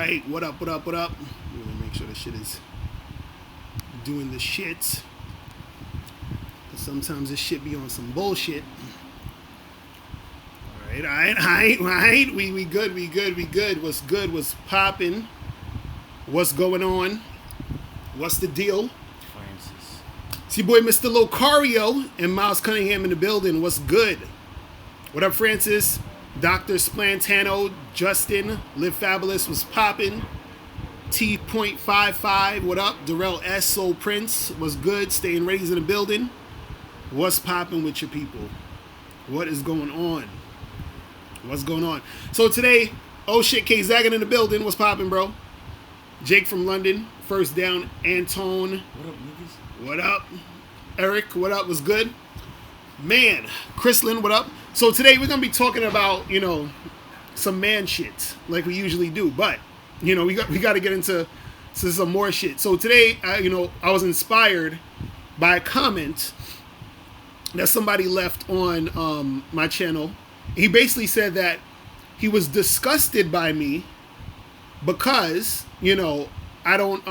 right. What up? Let me make sure the shit is doing the shit. Sometimes this shit be on some bullshit. All right. We good. What's good? What's popping? What's going on? What's the deal? Francis. It's your boy Mr. Locario and Miles Cunningham in the building. What's good? What up, Francis? Dr. Splantano, Justin, Live Fabulous was popping. T.55, what up? Darrell S. Soul Prince was good. Staying ready in the building. What's popping with your people? What is going on? What's going on? So today, oh shit, K Zagan in the building. What's popping, bro? Jake from London. First down, Antone. What up, niggas? What up? Eric, what up? Was good? Man, Chrislyn, what up? So today we're going to be talking about, some man shit like we usually do. But, we got to get into some more shit. So today, I was inspired by a comment that somebody left on my channel. He basically said that he was disgusted by me because, I don't,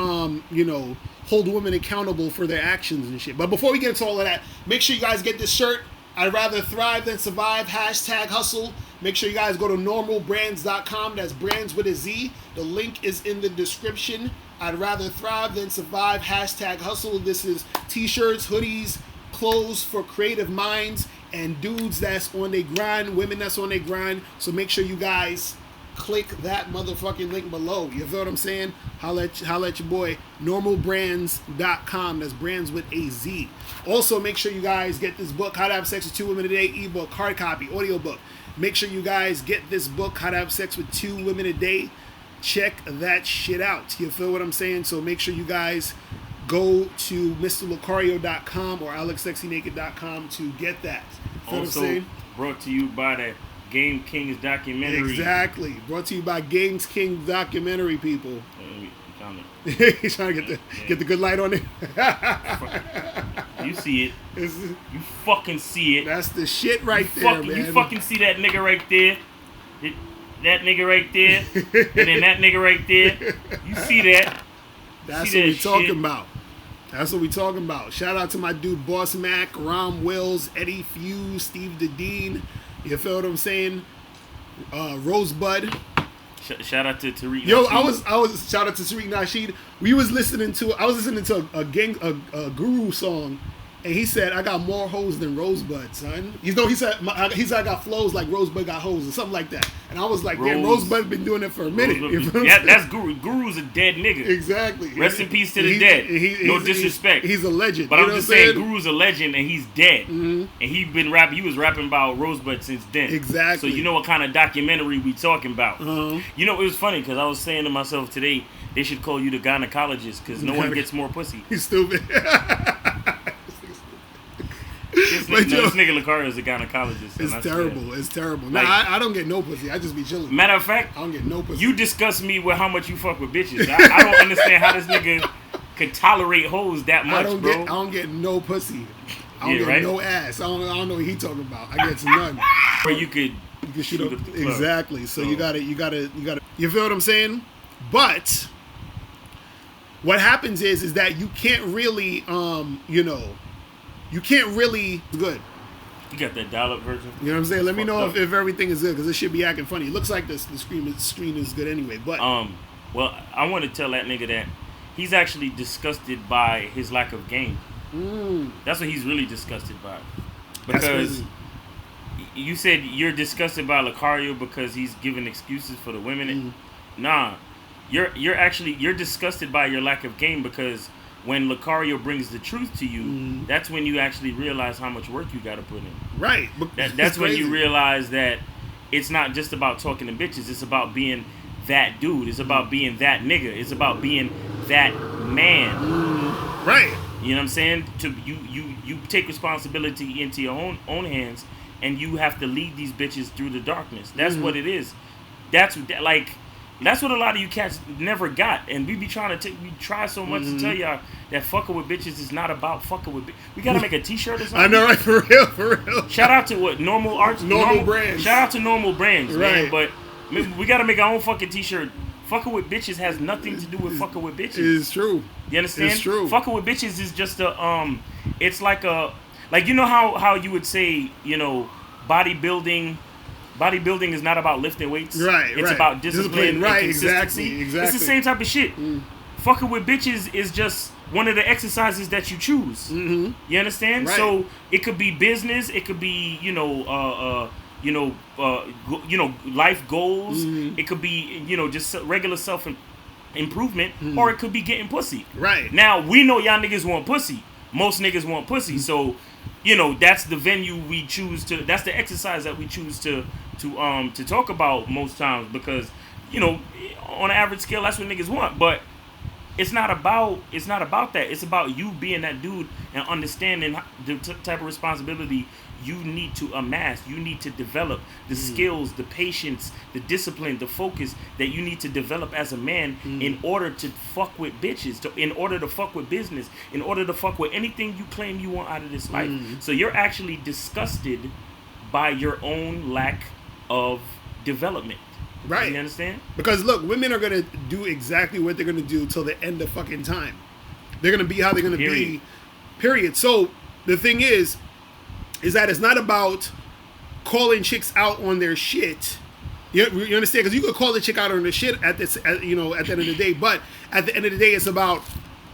hold women accountable for their actions and shit. But before we get into all of that, make sure you guys get this shirt. I'd rather thrive than survive. #hustle. Make sure you guys go to normalbrands.com. That's brands with a Z. The link is in the description. I'd rather thrive than survive. #hustle. This is t-shirts, hoodies, clothes for creative minds and dudes that's on their grind, women that's on their grind. So make sure you guys click that motherfucking link below. You feel what I'm saying? Holla at your boy. Normalbrands.com. That's brands with a Z. Also, make sure you guys get this book, How to Have Sex with 2 Women a Day, ebook, hard copy, audiobook. Make sure you guys get this book, How to Have Sex with 2 Women a Day. Check that shit out. You feel what I'm saying? So make sure you guys go to MrLocario.com or AlexSexyNaked.com to get that. Feel also, what I'm saying? Brought to you by the Game Kings documentary. Exactly. Brought to you by Games King documentary, people. He's trying to get the good light on it. You see it. You fucking see it. That's the shit right there, man. You fucking see that nigga right there. That nigga right there. And then that nigga right there. You see that. That's what we talking about. That's what we talking about. Shout out to my dude Boss Mac, Rom Wills, Eddie Fuse, Steve Dedeen. You feel what I'm saying? Rosebud. Shout out to Tariq. Yo, I was shout out to Tariq Nasheed. I was listening to a Guru song, and he said, "I got more hoes than Rosebud, son." He said, "I got flows like Rosebud got hoes," or something like that. And I was like, "Damn, Rosebud's been doing it for a minute." That's Guru. Guru's a dead nigga. Exactly. Rest in peace to the dead. No disrespect. He's a legend. But I'm just saying, Guru's a legend, and he's dead. Mm-hmm. And he was rapping about Rosebud since then. Exactly. So you know what kind of documentary we talking about. Uh-huh. It was funny because I was saying to myself today, they should call you the gynecologist because no one gets more pussy. He's stupid. This nigga Locario is a gynecologist. It's terrible. Like, I don't get no pussy. I just be chilling. Matter of fact, I don't get no pussy. You disgust me with how much you fuck with bitches. I don't understand how this nigga could tolerate hoes that much, bro. I don't get no pussy. I don't get no ass. I don't know what he talking about. I get none. Where you could shoot up the club. Exactly. So you gotta. You feel what I'm saying? But what happens is that you can't really, you can't really good. You got that dial-up version? You know what I'm saying? Let me know if everything is good, because this should be acting funny. It looks like the screen is good anyway. But well, I want to tell that nigga that he's actually disgusted by his lack of game. That's what he's really disgusted by. Because you said you're disgusted by Locario because he's giving excuses for the women. Nah, you're disgusted by your lack of game because when Locario brings the truth to you, that's when you actually realize how much work you got to put in. Right. That's when you realize that it's not just about talking to bitches. It's about being that dude. It's about being that nigga. It's about being that man. Right. You know what I'm saying? You take responsibility into your own hands, and you have to lead these bitches through the darkness. That's what it is. That's what a lot of you cats never got, and we try so much to tell y'all that fucking with bitches is not about fucking with bitches. We gotta make a t-shirt or something. I know, right? For real. Shout out to what? Normal Brands. Shout out to Normal Brands, right. man. But we gotta make our own fucking t-shirt Fucking with bitches has nothing to do with fucking with bitches. It's true. You understand? It's true. Fucking with bitches is just it's like you know how you would say, you know, bodybuilding is not about lifting weights. Right, It's about discipline and right, consistency. exactly. It's the same type of shit. Fucking with bitches is just one of the exercises that you choose. Mm-hmm. You understand? Right. So it could be business, it could be, life goals. Mm-hmm. It could be, just regular self improvement, or it could be getting pussy. Right. Now we know y'all niggas want pussy. Most niggas want pussy. So, that's the venue we choose to. That's the exercise that we choose to talk about most times because, on an average scale, that's what niggas want. But it's not about that. It's about you being that dude and understanding the type of responsibility you need to amass. You need to develop the skills, the patience, the discipline, the focus that you need to develop as a man in order to fuck with bitches, in order to fuck with business, in order to fuck with anything you claim you want out of this life. So you're actually disgusted by your own lack of development. Right. You understand? Because look, women are gonna do exactly what they're gonna do till the end of fucking time. They're gonna be how they're gonna be. Period. So the thing is that it's not about calling chicks out on their shit. You understand? Because you could call the chick out on their shit at the end of the day. But at the end of the day, it's about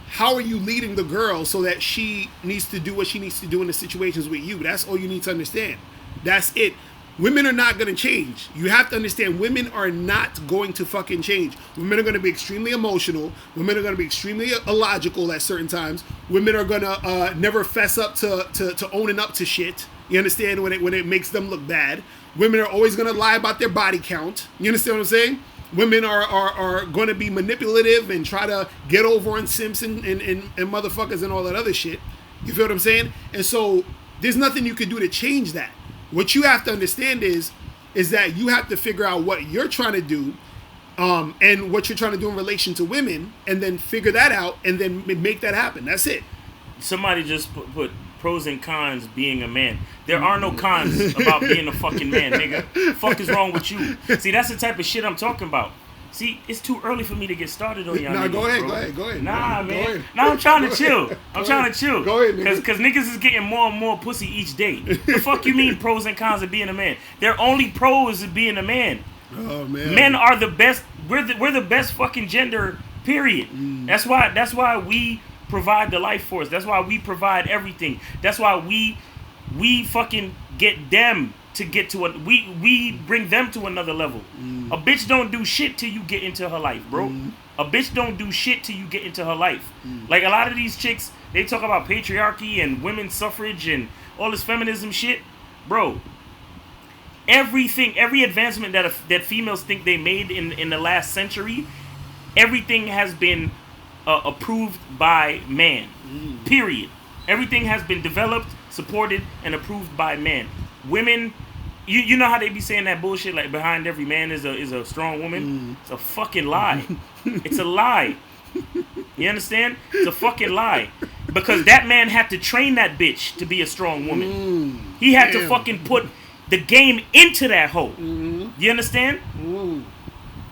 how are you leading the girl so that she needs to do what she needs to do in the situations with you. That's all you need to understand. That's it. Women are not going to change. You have to understand, women are not going to fucking change. Women are going to be extremely emotional. Women are going to be extremely illogical at certain times. Women are going to never fess up to owning up to shit. You understand? When it makes them look bad. Women are always going to lie about their body count. You understand what I'm saying? Women are going to be manipulative and try to get over on simps and motherfuckers and all that other shit. You feel what I'm saying? And so there's nothing you can do to change that. What you have to understand is that you have to figure out what you're trying to do and what you're trying to do in relation to women, and then figure that out and then make that happen. That's it. Somebody just put pros and cons being a man. There are no cons about being a fucking man, nigga. Fuck is wrong with you? See, that's the type of shit I'm talking about. See, it's too early for me to get started on y'all. Nah, niggas, go ahead. Nah, Go man. ahead. Nah, I'm trying to chill. I'm trying to chill. Go ahead, nigga. Cause niggas is getting more and more pussy each day. The fuck you mean pros and cons of being a man? They're only pros of being a man. Oh man. Men are the best. We're the best fucking gender. Period. That's why we provide the life force. That's why we provide everything. That's why we fucking get them to get to we bring them to another level. A bitch don't do shit till you get into her life, bro. A bitch don't do shit till you get into her life. Like a lot of these chicks, they talk about patriarchy and women's suffrage and all this feminism shit, bro. Every advancement that females think they made in the last century, everything has been approved by man. Period. Everything has been developed, supported, and approved by man. Women, you know how they be saying that bullshit like behind every man is a strong woman? It's a fucking lie. It's a lie. You understand? It's a fucking lie. Because that man had to train that bitch to be a strong woman. He had to fucking put the game into that hoe. You understand?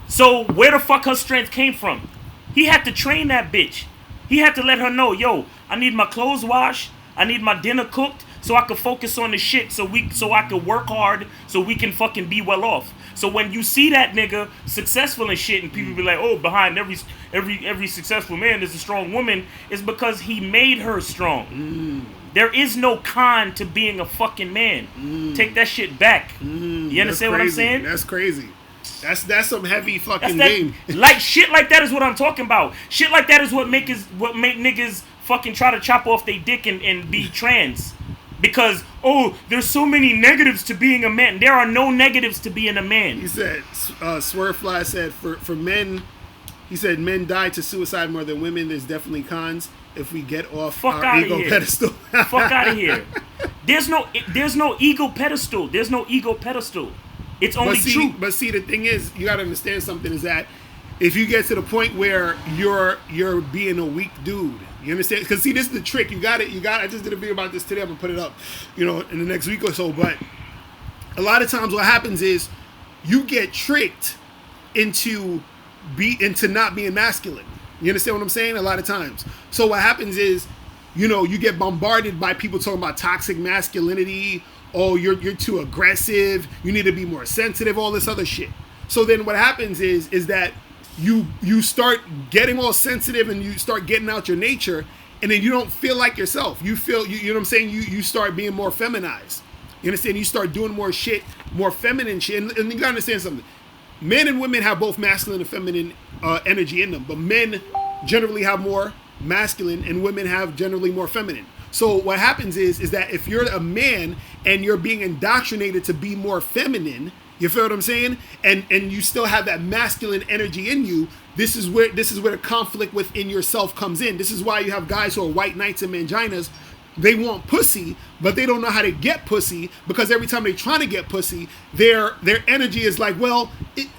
So where the fuck her strength came from? He had to train that bitch. He had to let her know, yo, I need my clothes washed, I need my dinner cooked, so I could focus on the shit, so I could work hard, so we can fucking be well off. So when you see that nigga successful and shit, and people be like, oh, behind every successful man is a strong woman, it's because he made her strong. There is no con to being a fucking man. Take that shit back. You understand what I'm saying? That's crazy. That's some heavy fucking game. Like shit like that is what I'm talking about. Shit like that is what make niggas fucking try to chop off their dick and be trans. Because, there's so many negatives to being a man. There are no negatives to being a man. He said, Swervefly said, for men, he said, men die to suicide more than women. There's definitely cons if we get off our ego pedestal. Fuck out of here. There's no ego pedestal. There's no ego pedestal. It's only true. But see, the thing is, you gotta understand something is that if you get to the point where you're being a weak dude, you understand? Because see, this is the trick. You got it. I just did a video about this today. I'm gonna put it up, in the next week or so. But a lot of times, what happens is you get tricked into into not being masculine. You understand what I'm saying? A lot of times. So what happens is, you get bombarded by people talking about toxic masculinity. Oh, you're too aggressive. You need to be more sensitive. All this other shit. So then what happens is that you start getting all sensitive and you start getting out your nature, and then you don't feel like yourself. You feel you know what I'm saying. You start being more feminized. You understand? You start doing more shit, more feminine shit. And you gotta understand something. Men and women have both masculine and feminine energy in them, but men generally have more masculine and women have generally more feminine. So what happens is that if you're a man and you're being indoctrinated to be more feminine, you feel what I'm saying? And you still have that masculine energy in you. This is where the conflict within yourself comes in. This is why you have guys who are white knights and manginas. They want pussy, but they don't know how to get pussy, because every time they try to get pussy, their energy is like, well,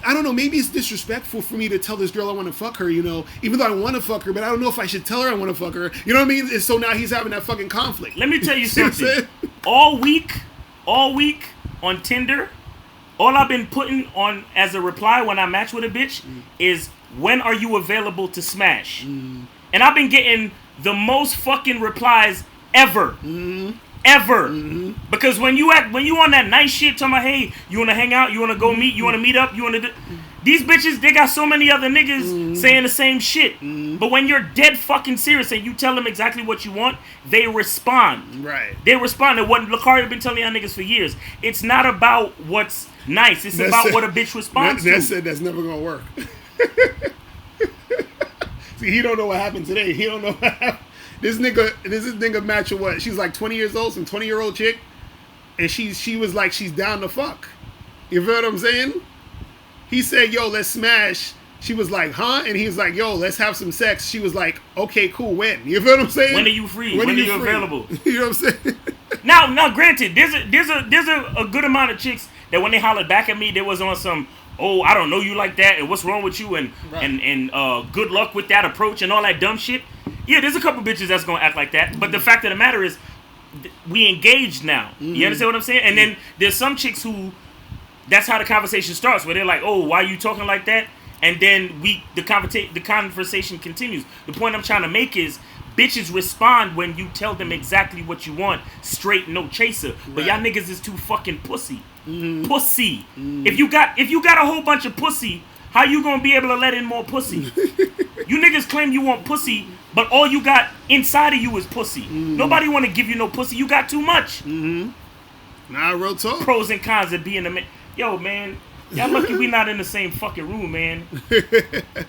I don't know, maybe it's disrespectful for me to tell this girl I want to fuck her, even though I want to fuck her, but I don't know if I should tell her I want to fuck her. You know what I mean? And so now he's having that fucking conflict. Let me tell you something. all week on Tinder, all I've been putting on as a reply when I match with a bitch is, when are you available to smash? And I've been getting the most fucking replies ever. Because when you on that nice shit talking about, hey, you want to hang out, you want to go meet, you want to meet up, you want to these bitches, they got so many other niggas saying the same shit. But when you're dead fucking serious and you tell them exactly what you want, they respond. Right. They respond to what Locario been telling y'all niggas for years. It's not about what's nice, it's about what a bitch responds to. That's it. That's never gonna work. See, he don't know what happened today. He don't know what happened. This nigga match with what? She's like 20 years old, some 20-year-old chick, and she was like, she's down to fuck. You feel what I'm saying? He said, yo, let's smash. She was like, huh? And he was like, yo, let's have some sex. She was like, okay, cool, when? You feel what I'm saying? When are you free? When are you available? You know what I'm saying? Now, granted, there's a good amount of chicks that when they hollered back at me, there was on some, oh, I don't know you like that, and what's wrong with you, and right. and good luck with that approach and all that dumb shit. Yeah, there's a couple bitches that's gonna act like that, but the fact of the matter is, we engaged now. You understand what I'm saying? And then there's some chicks who, that's how the conversation starts, where they're like, oh, why are you talking like that? And then the conversation continues. The point I'm trying to make is, bitches respond when you tell them exactly what you want, straight, no chaser. But y'all niggas is too fucking pussy. Pussy. If you got a whole bunch of pussy, how you gonna be able to let in more pussy? You niggas claim you want pussy, but all you got inside of you is pussy. Nobody want to give you no pussy. You got too much. Nah, real talk. Pros and cons of being a man. Yo, man, y'all lucky we not in the same fucking room, man.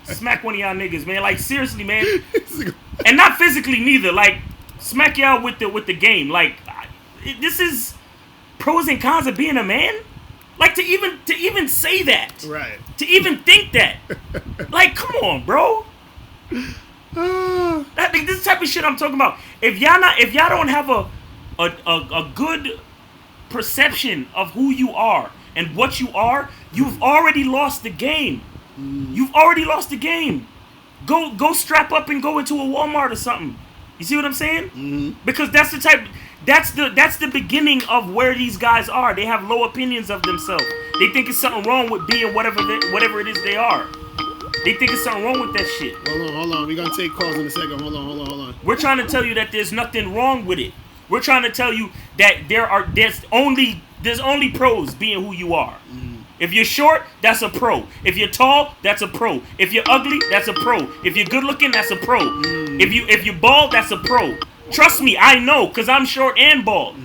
Smack one of y'all niggas, man. Like, seriously, man. And not physically neither. Like, smack y'all with the game. Like, this is pros and cons of being a man. Like, to even say that. Right. To even think that. Like, come on, bro. This type of shit I'm talking about. If y'all don't have a good perception of who you are and what you are, you've already lost the game. You've already lost the game. Go strap up and go into a Walmart or something. You see what I'm saying? Because that's the beginning of where these guys are. They have low opinions of themselves. They think it's something wrong with being whatever it is they are. They think it's something wrong with that shit. Hold on. We're gonna take calls in a second. Hold on. We're trying to tell you that there's nothing wrong with it. We're trying to tell you that there's only pros being who you are. If you're short, that's a pro. If you're tall, that's a pro. If you're ugly, that's a pro. If you're good looking, that's a pro. If you're bald, that's a pro. Trust me, I know, cause I'm short and bald.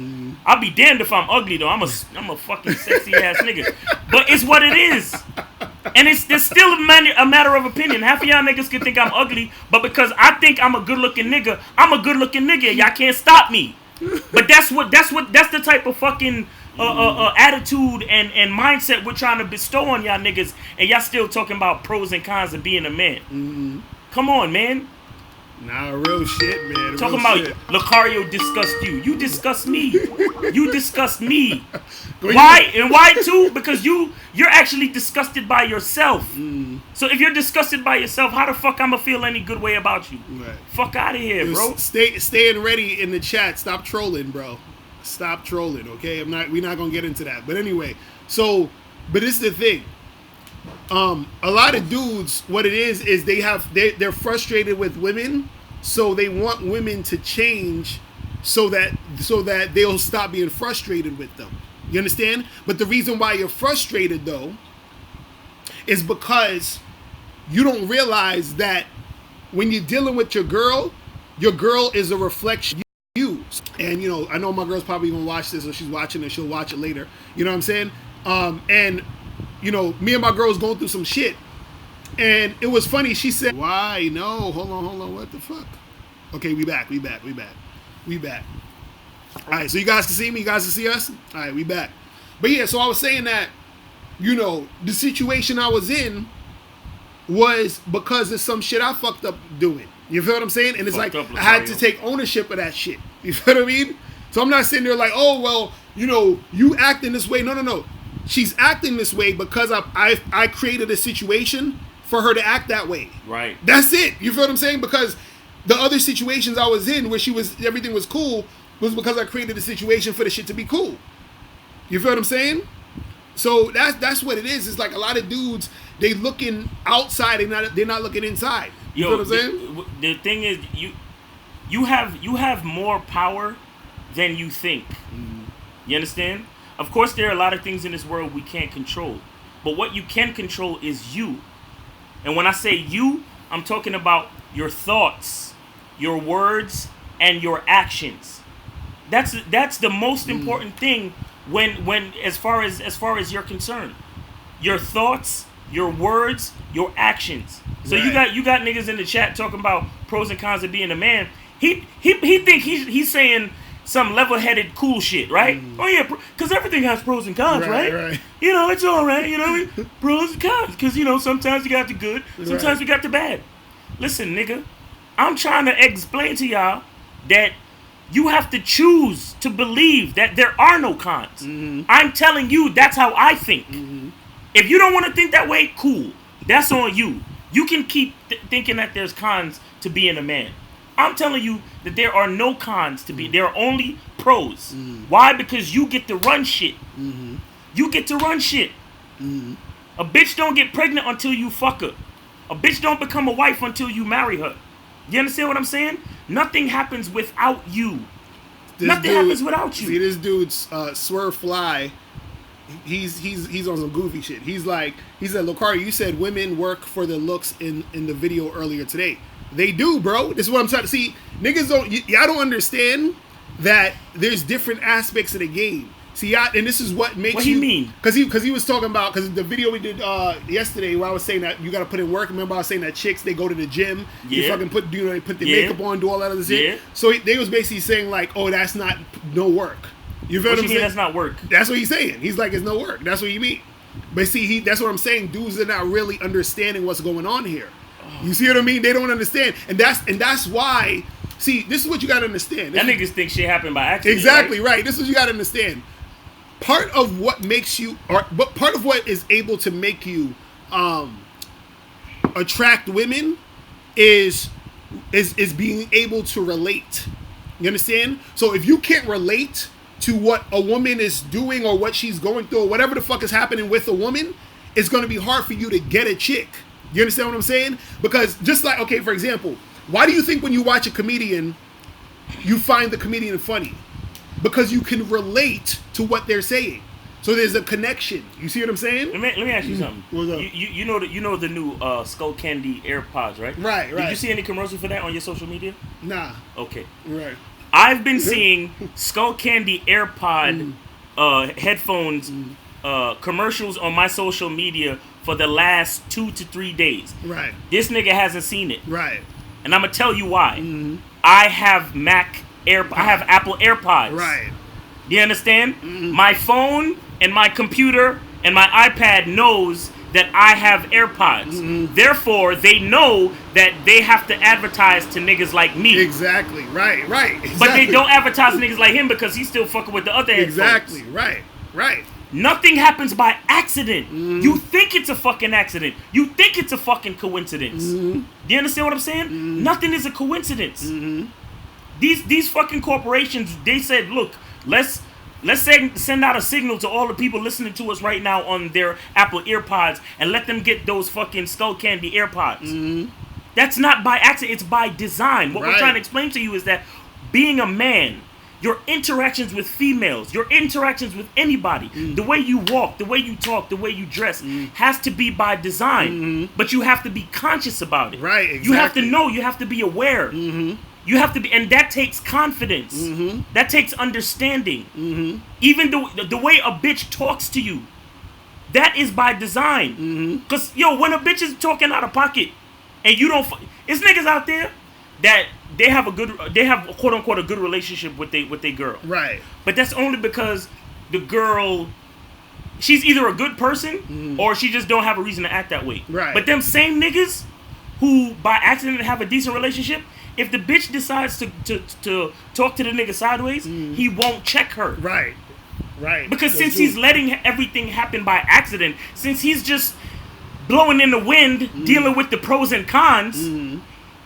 I'll be damned if I'm ugly though. I'm a fucking sexy ass nigga. But it's what it is. And there's still a matter of opinion. Half of y'all niggas can think I'm ugly, but because I think I'm a good looking nigga, I'm a good looking nigga. Y'all can't stop me. But that's the type of fucking attitude and mindset we're trying to bestow on y'all niggas, and y'all still talking about pros and cons of being a man. Come on, man. Nah, real shit, man. Talking about Locario disgust you. You disgust me. You disgust me. Why? And why too? Because you're actually disgusted by yourself. So if you're disgusted by yourself, how the fuck I'ma feel any good way about you? Right. Fuck out of here, bro. Staying ready in the chat. Stop trolling, bro. Stop trolling, okay? We're not gonna get into that. But anyway, but this is the thing. A lot of dudes, what it is they're frustrated with women, so they want women to change, so that they'll stop being frustrated with them. You understand? But the reason why you're frustrated though is because you don't realize that when you're dealing with your girl is a reflection of you. And you know, I know my girl's probably gonna watch this, or she's watching it, she'll watch it later. You know what I'm saying? And you know, me and my girl was going through some shit, and it was funny. She said, "Why? No, hold on, what the fuck?" Okay, we back. All right, so you guys can see me, you guys can see us. All right, we back. But yeah, so I was saying that, you know, the situation I was in was because of some shit I fucked up doing. You feel what I'm saying? And it's like I had to take ownership of that shit. You feel what I mean? So I'm not sitting there like, oh well, you know, you acting this way. No. She's acting this way because I created a situation for her to act that way. Right. That's it. You feel what I'm saying? Because the other situations I was in where everything was cool was because I created a situation for the shit to be cool. You feel what I'm saying? So that's what it is. It's like a lot of dudes, they looking outside and they're not looking inside. You feel what I'm saying? The thing is, you have more power than you think. Mm-hmm. You understand? Of course, there are a lot of things in this world we can't control, but what you can control is you. And when I say you, I'm talking about your thoughts, your words, and your actions. That's the most important thing when as far as you're concerned. Your thoughts, your words, your actions. So right. you got niggas in the chat talking about pros and cons of being a man. He think he's saying some level-headed cool shit, right? Oh yeah, because everything has pros and cons, right? You know, it's all right, you know, pros and cons. Because, you know, sometimes you got the good, sometimes we got the bad. Listen, nigga, I'm trying to explain to y'all that you have to choose to believe that there are no cons. Mm-hmm. I'm telling you, that's how I think. Mm-hmm. If you don't want to think that way, cool. That's on you. You can keep thinking that there's cons to being a man. I'm telling you that there are no cons to be. There are only pros. Mm-hmm. Why? Because you get to run shit. Mm-hmm. You get to run shit. Mm-hmm. A bitch don't get pregnant until you fuck her. A bitch don't become a wife until you marry her. You understand what I'm saying? Nothing happens without you. Nothing happens without you. See, this dude's Swerve Fly. He's on some goofy shit. He said, Locario, you said women work for the looks in the video earlier today. They do, bro. This is what I'm trying to see. Niggas y'all don't understand that there's different aspects of the game. See, and this is what makes what you... What do you mean? Because he was talking about... Because the video we did yesterday where I was saying that you got to put in work. Remember I was saying that chicks, they go to the gym. Yeah. They fucking put the makeup on, do all that other shit. Yeah. So they was basically saying like, oh, that's not no work. You feel what I'm saying? That's not work. That's what he's saying. He's like, it's no work. That's what you mean. But see, that's what I'm saying. Dudes are not really understanding what's going on here. You see what I mean? They don't understand. And that's why... See, this is what you got to understand. That niggas think shit happened by accident. Exactly, right. This is what you got to understand. Part of what makes you, but part of what is able to make you attract women is being able to relate. You understand? So if you can't relate to what a woman is doing or what she's going through or whatever the fuck is happening with a woman, it's going to be hard for you to get a chick. You understand what I'm saying? Because just like, okay, for example, why do you think when you watch a comedian, you find the comedian funny? Because you can relate to what they're saying. So there's a connection. You see what I'm saying? Let me ask you something. What's up? You know the new Skull Candy AirPods, right? Right. Did you see any commercial for that on your social media? Nah. Okay. Right. I've been seeing Skull Candy AirPod headphones commercials on my social media for the last 2 to 3 days. Right. This nigga hasn't seen it. Right. And I'm gonna tell you why. Mm-hmm. I have I have Apple AirPods. Right. Do you understand? Mm-hmm. My phone and my computer and my iPad knows that I have AirPods. Mm-hmm. Therefore, they know that they have to advertise to niggas like me. Exactly. Right. Exactly. But they don't advertise to niggas like him because he's still fucking with the other headphones. Exactly. Right. Nothing happens by accident. Mm-hmm. You think it's a fucking accident. You think it's a fucking coincidence. Mm-hmm. Do you understand what I'm saying? Mm-hmm. Nothing is a coincidence. Mm-hmm. These fucking corporations, they said, look, let's Let's send out a signal to all the people listening to us right now on their Apple EarPods and let them get those fucking Skull Candy AirPods. Mm-hmm. That's not by accident, it's by design. What we're trying to explain to you is that being a man, your interactions with females, your interactions with anybody, the way you walk, the way you talk, the way you dress, has to be by design. But you have to be conscious about it. Right, exactly. You have to know, you have to be aware. You have to be, and that takes confidence. That takes understanding. Even the way a bitch talks to you, that is by design. Because, when a bitch is talking out of pocket, and you don't, it's niggas out there that they have a quote unquote a good relationship with they girl. Right. But that's only because the girl, she's either a good person or she just don't have a reason to act that way. Right. But them same niggas who by accident have a decent relationship, if the bitch decides to talk to the nigga sideways, he won't check her. Right. Right. Because since he's letting everything happen by accident, since he's just blowing in the wind, dealing with the pros and cons,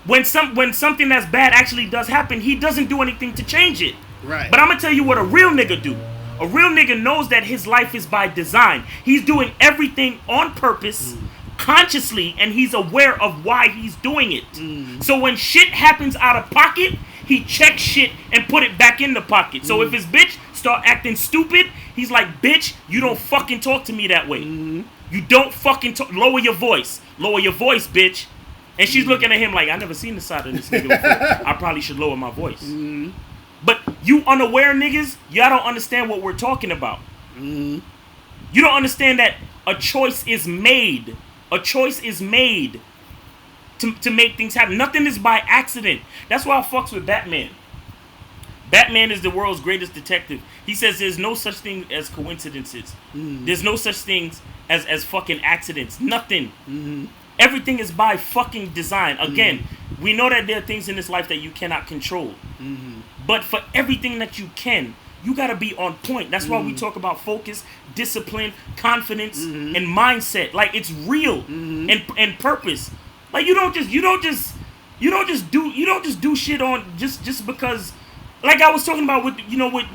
when something that's bad actually does happen, he doesn't do anything to change it. Right. But I'm gonna tell you what a real nigga do. A real nigga knows that his life is by design. He's doing everything on purpose, consciously, and he's aware of why he's doing it. So when shit happens out of pocket, he checks shit and put it back in the pocket. So if his bitch start acting stupid, he's like, bitch, you don't fucking talk to me that way. You don't fucking talk. Lower your voice. Lower your voice, bitch. And she's looking at him like, I never seen the side of this nigga before. I probably should lower my voice. But you unaware niggas, y'all don't understand what we're talking about. You don't understand that a choice is made. A choice is made to make things happen. Nothing is by accident. That's why I fucks with Batman. Batman is the world's greatest detective. He says there's no such thing as coincidences. There's no such things as fucking accidents. Nothing. Everything is by fucking design. Again, we know that there are things in this life that you cannot control. But for everything that you can, you gotta be on point. That's why we talk about focus, discipline, confidence, and mindset. Like, it's real and purpose. Like, you don't just do shit on just because. Like I was talking about with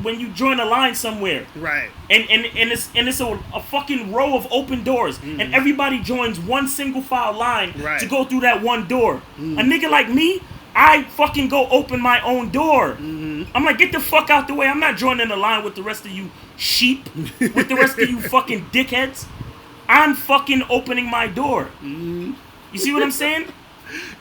when you join a line somewhere, right? And it's a fucking row of open doors, and everybody joins one single file line to go through that one door. A nigga like me, I fucking go open my own door. I'm like, get the fuck out the way. I'm not joining the line with the rest of you sheep, with the rest of you fucking dickheads. I'm fucking opening my door. You see what I'm saying?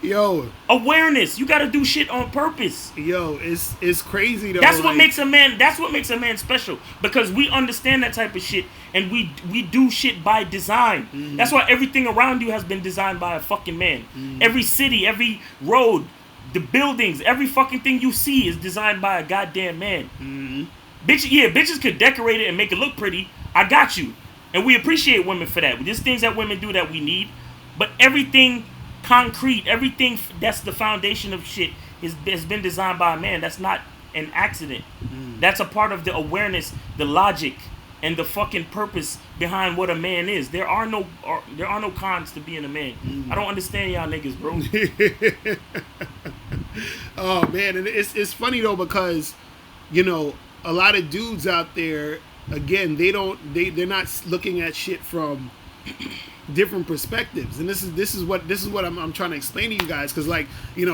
Yo, awareness. You gotta do shit on purpose. Yo, it's crazy though. That's what makes a man. That's what makes a man special, because we understand that type of shit, and we do shit by design. That's why everything around you has been designed by a fucking man. Every city, every road, the buildings, every fucking thing you see is designed by a goddamn man. Bitches could decorate it and make it look pretty. I got you, and we appreciate women for that. There's things that women do that we need, but everything concrete, everything that's the foundation of shit has been designed by a man. That's not an accident. That's a part of the awareness, the logic, and the fucking purpose behind what a man is. There are no cons to being a man. I don't understand y'all niggas, bro. Oh man, and it's funny though, because a lot of dudes out there, again, they're not looking at shit from different perspectives, and this is what I'm trying to explain to you guys, because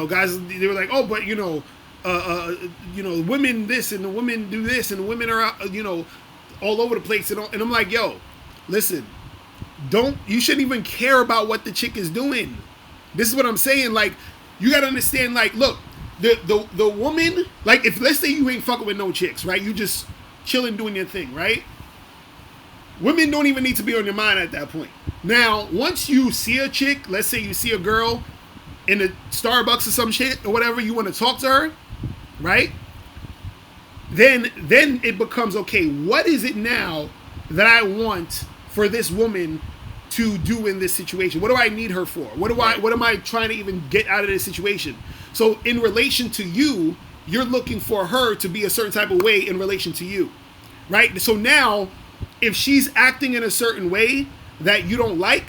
guys, they were like, oh, but women this and the women do this and the women are all over the place, and I'm like, yo, listen, you shouldn't even care about what the chick is doing. This is what I'm saying. Like, you gotta understand, like, look, the woman, like, if let's say you ain't fucking with no chicks, right, you just chilling doing your thing, right? Women don't even need to be on your mind at that point. Now, once you see a chick, let's say you see a girl in a Starbucks or some shit or whatever, you want to talk to her, right? Then it becomes, okay, what is it now that I want for this woman to do in this situation? What do I need her for? What am I trying to even get out of this situation? So in relation to you, you're looking for her to be a certain type of way in relation to you, right? So now, if she's acting in a certain way that you don't like,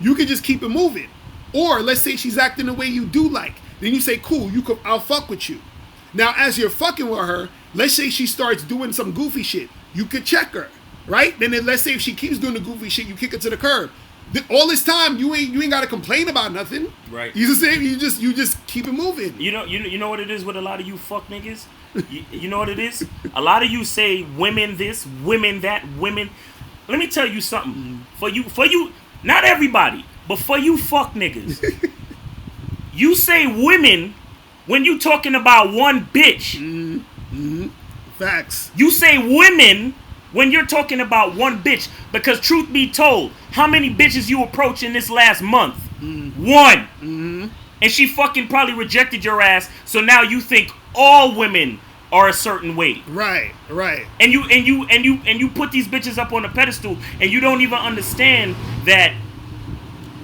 you can just keep it moving. Or let's say she's acting the way you do like. Then you say, cool, I'll fuck with you. Now, as you're fucking with her, let's say she starts doing some goofy shit. you could check her, right? Then let's say if she keeps doing the goofy shit, you kick her to the curb. All this time, you ain't got to complain about nothing. Right. You saying you just keep it moving. You know what it is with a lot of you fuck niggas. You know what it is? A lot of you say women this, women that, women. Let me tell you something. For you, not everybody, but for you fuck niggas, you say women when you talking about one bitch. Facts. You say women when you're talking about one bitch, because truth be told, how many bitches you approached in this last month? One. And she fucking probably rejected your ass, so now you think all women are a certain way. Right. And you put these bitches up on a pedestal, and you don't even understand that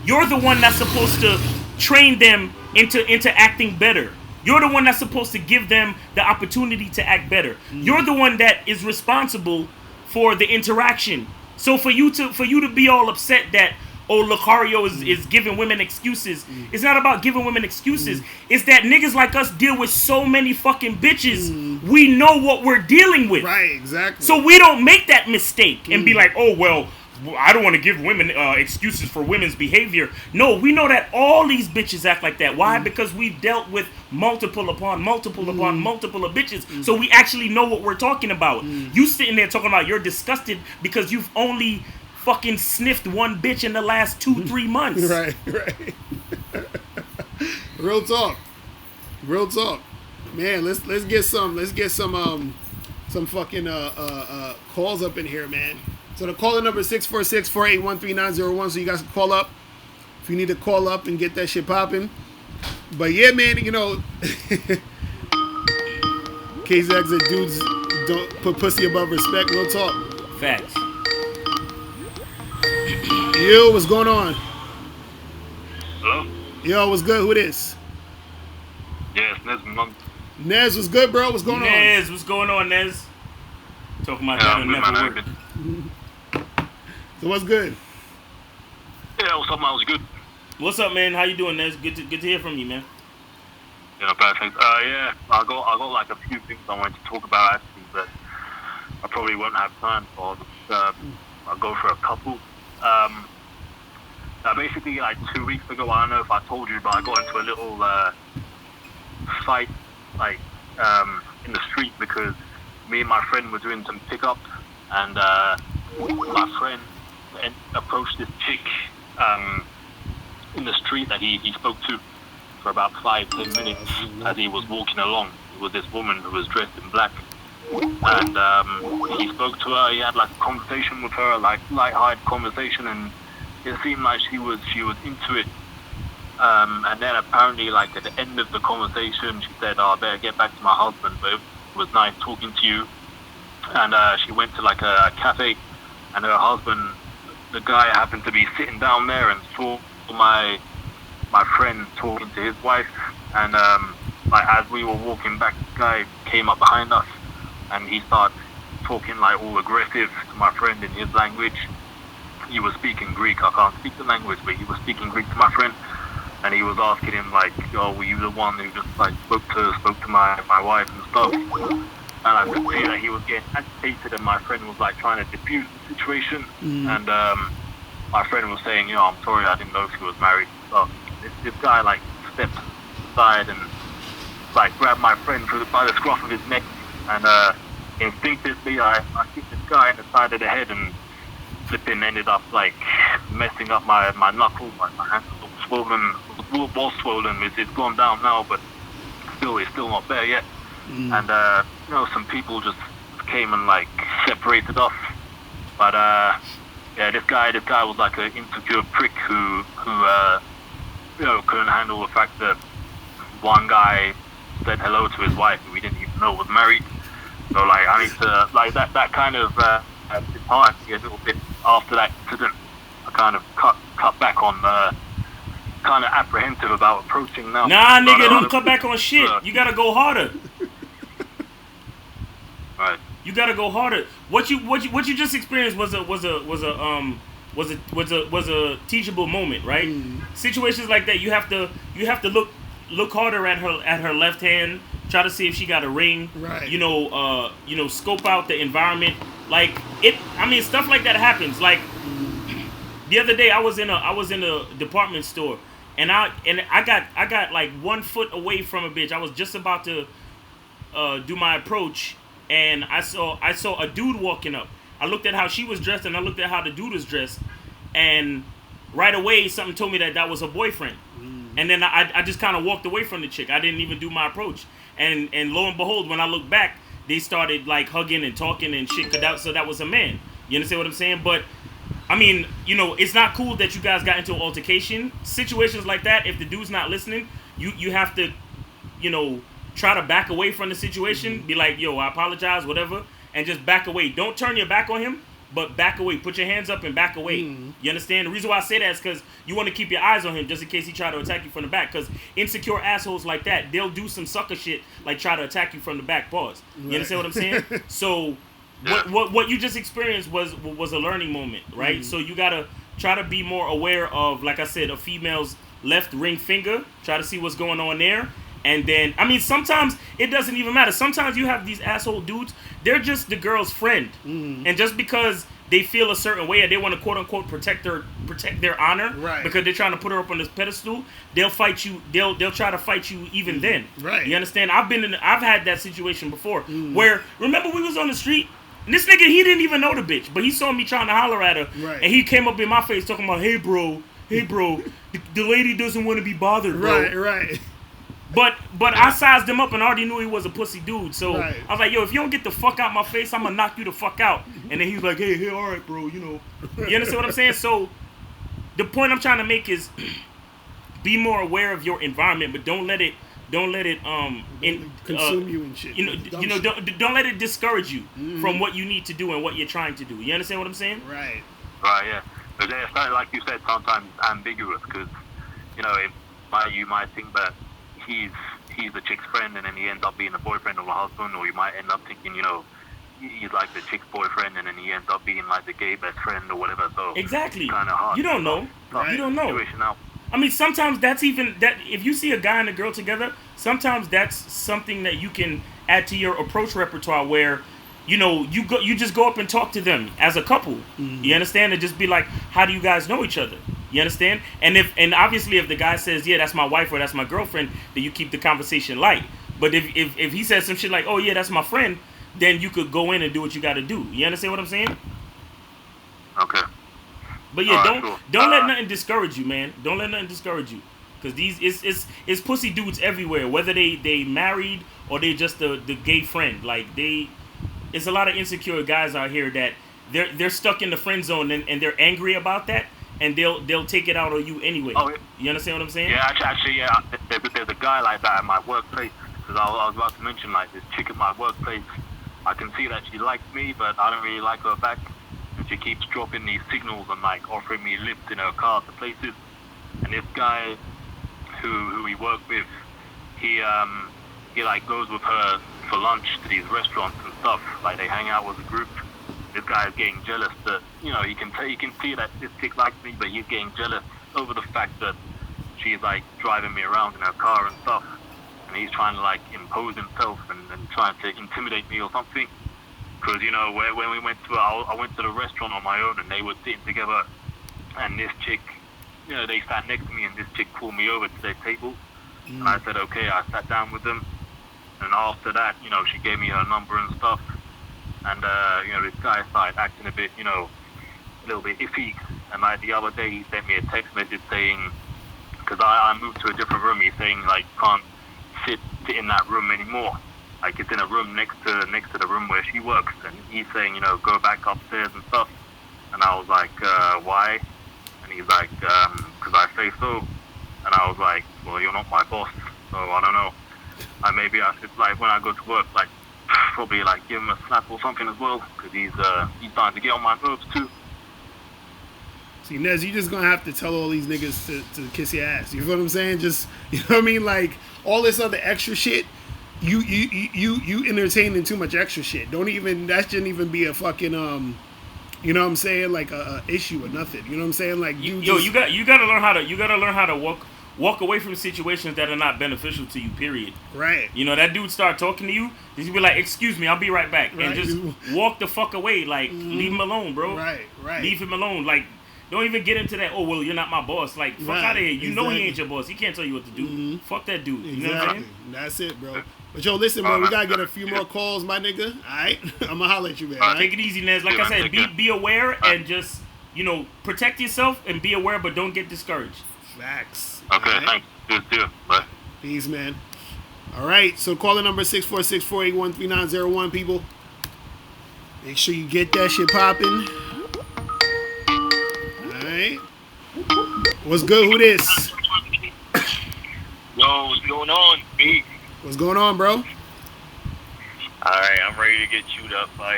you're the one that's supposed to train them into acting better. You're the one that's supposed to give them the opportunity to act better. You're the one that is responsible for the interaction. So for you to be all upset that Locario is giving women excuses, it's not about giving women excuses. It's that niggas like us deal with so many fucking bitches. We know what we're dealing with. Right, exactly. So we don't make that mistake and be like, oh well, I don't want to give women excuses for women's behavior. No, we know that all these bitches act like that. Why? Because we've dealt with multiple upon multiple upon multiple of bitches. So we actually know what we're talking about. You sitting there talking about you're disgusted because you've only fucking sniffed one bitch in the last 2-3 months. Right. Real talk. Man, let's get some fucking calls up in here, man. So the caller number is 646-481-3901. So you guys can call up if you need to call up and get that shit popping. But yeah, man, you know, KZX said dudes don't put pussy above respect. Real talk. Facts. Yo, what's going on? Hello? Yo, what's good? Who this? Yes, Nez Monk. Nez, what's good, bro? What's going on? Nez, what's going on, Nez? Talking about that never work. So what's good? Yeah, what's up, man? What's good? What's up, man? How you doing, Nez? Good to hear from you, man. Yeah, perfect. Yeah, I got like a few things I wanted to talk about actually, but I probably won't have time, so I'll go for a couple. Basically, like 2 weeks ago, I don't know if I told you, but I got into a little fight, like in the street because me and my friend were doing some pickups, and my friend approached this chick in the street that he spoke to for about 5-10 minutes as he was walking along. It was this woman who was dressed in black, and he spoke to her. He had like a conversation with her, like light-hearted conversation, and it seemed like she was into it. And then apparently, like at the end of the conversation, she said, "Oh, I better get back to my husband, but it was nice talking to you." And she went to like a cafe, and her husband, the guy, happened to be sitting down there and saw my friend talking to his wife. And like as we were walking back, the guy came up behind us, and he started talking like all aggressive to my friend in his language. He was speaking Greek. I can't speak the language, but he was speaking Greek to my friend, and he was asking him like, "Oh, were you the one who just like spoke to my wife and stuff?" And I could see that he was getting agitated, and my friend was like trying to diffuse the situation. And my friend was saying, "I'm sorry, I didn't know she was married." So this guy like stepped aside and like grabbed my friend by the scruff of his neck, and instinctively I hit this guy in the side of the head, and flipping ended up like messing up my knuckles. Like my hand was all swollen, was swollen. It's gone down now, but it's still not there yet. And some people just came and like separated us. But yeah, this guy was like an insecure prick who couldn't handle the fact that one guy said hello to his wife who we didn't even know was married. So like I need to like that kind of disheartened me a little bit after that incident. I kind of cut back on kind of apprehensive about approaching now. Nah, nigga, don't cut back on shit. You gotta go harder. Right. You gotta go harder. What you just experienced was a teachable moment, right? Situations like that, you have to look harder at her left hand, try to see if she got a ring. Right. Scope out the environment. Like it. I mean, stuff like that happens. Like the other day, I was in a department store, and I got like 1 foot away from a bitch. I was just about to do my approach, and I saw a dude walking up. I looked at how she was dressed, and I looked at how the dude was dressed, and right away something told me that was her boyfriend. And then I just kind of walked away from the chick. I didn't even do my approach, and lo and behold, when I looked back, they started like hugging and talking and shit. So that was a man. You understand what I'm saying? But I mean, you know, it's not cool that you guys got into an altercation. Situations like that, if the dude's not listening, you have to, you know, try to back away from the situation. Be like, yo, I apologize, whatever, and just back away. Don't turn your back on him, but back away. Put your hands up and back away. You understand? The reason why I say that is because you want to keep your eyes on him just in case he try to attack you from the back. Because insecure assholes like that, they'll do some sucker shit like try to attack you from the back. Pause. You understand what I'm saying? So what you just experienced was a learning moment, right? So you gotta try to be more aware of, like I said, a female's left ring finger. Try to see what's going on there. And then, I mean, sometimes it doesn't even matter. Sometimes you have these asshole dudes, they're just the girl's friend. And just because they feel a certain way and they want to quote unquote protect their honor, right, because they're trying to put her up on this pedestal, they'll fight you. They'll try to fight you even then. Right. You understand? I've had that situation before where, remember, we was on the street and this nigga, he didn't even know the bitch, but he saw me trying to holler at her, right, and he came up in my face talking about, hey bro, the lady doesn't want to be bothered, bro. Right. But I sized him up and already knew he was a pussy dude. So I was like, yo, if you don't get the fuck out my face, I'm going to knock you the fuck out. And then he was like, hey, all right, bro, you know. You understand what I'm saying? So the point I'm trying to make is be more aware of your environment, but don't let it consume you and shit. Don't let it discourage you from what you need to do and what you're trying to do. You understand what I'm saying? Right, yeah. But it's not, like you said, sometimes ambiguous because, you know, you might think that he's the chick's friend, and then he ends up being a boyfriend or a husband, or you might end up thinking, you know, he's like the chick's boyfriend, and then he ends up being like the gay best friend or whatever. So exactly, kind of hard. You don't know. Right. You don't know. I mean, sometimes that's even that. If you see a guy and a girl together, sometimes that's something that you can add to your approach repertoire, where, you know, you just go up and talk to them as a couple. You understand? And just be like, how do you guys know each other? You understand? And obviously if the guy says, yeah, that's my wife or that's my girlfriend, then you keep the conversation light. But if he says some shit like, oh yeah, that's my friend, then you could go in and do what you got to do. You understand what I'm saying? Okay. But yeah, don't let nothing discourage you, man. Don't let nothing discourage you, because it's pussy dudes everywhere, whether they married or they just the gay friend. Like it's a lot of insecure guys out here that they're stuck in the friend zone and they're angry about that. And they'll take it out on you anyway. Oh, you understand what I'm saying? Yeah, actually, yeah. There's a guy like that at my workplace. Because I was about to mention, like, this chick at my workplace. I can see that she likes me, but I don't really like her back. And she keeps dropping these signals and like offering me lifts in her car to places. And this guy who we work with, he like goes with her for lunch to these restaurants and stuff. Like, they hang out with a group. This guy is getting jealous that, you know, you can see that this chick likes me, but he's getting jealous over the fact that she's like driving me around in her car and stuff, and he's trying to like impose himself and trying to intimidate me or something. Because, you know, when we went to I went to the restaurant on my own, and they were sitting together, and this chick, you know, they sat next to me, and this chick pulled me over to their table, and I said okay. I sat down with them, and after that, you know, she gave me her number and stuff. And, you know, this guy started acting a bit, you know, a little bit iffy. And like the other day, he sent me a text message saying, because I moved to a different room, he's saying, like, can't sit in that room anymore. Like, it's in a room next to the room where she works. And he's saying, you know, go back upstairs and stuff. And I was like, why? And he's like, because I say so. And I was like, well, you're not my boss, so I don't know. Maybe I should, like, when I go to work, like, probably like give him a slap or something as well, because he's starting to get on my nerves too. See, Nez, you just gonna have to tell all these niggas to kiss your ass. You know what I'm saying? Just, you know what I mean? Like, all this other extra shit, you entertaining too much extra shit. That shouldn't even be a fucking you know what I'm saying? Like a issue or nothing. You know what I'm saying? Like, you gotta learn how to walk away from situations that are not beneficial to you, period. Right. You know, that dude start talking to you, he'll be like, excuse me, I'll be right back. Right. And just walk the fuck away. Like, leave him alone, bro. Right. Leave him alone. Like, don't even get into that, oh, well, you're not my boss. Like, fuck out of here. You know he ain't your boss. He can't tell you what to do. Fuck that dude. You know what I'm saying? That's it, bro. But yo, listen, bro, we gotta get a few more calls, my nigga. Alright? I'm gonna holler at you, man. Take it easy, Nez. Like I said, be aware and just, you know, protect yourself and be aware, but don't get discouraged. Facts. Okay, Alright? thanks. Good, bye. Peace, man. Alright, so call the number 646-481-3901, people. Make sure you get that shit popping. Alright. What's good? Who this? Yo, what's going on, B? What's going on, bro? Alright, I'm ready to get chewed up by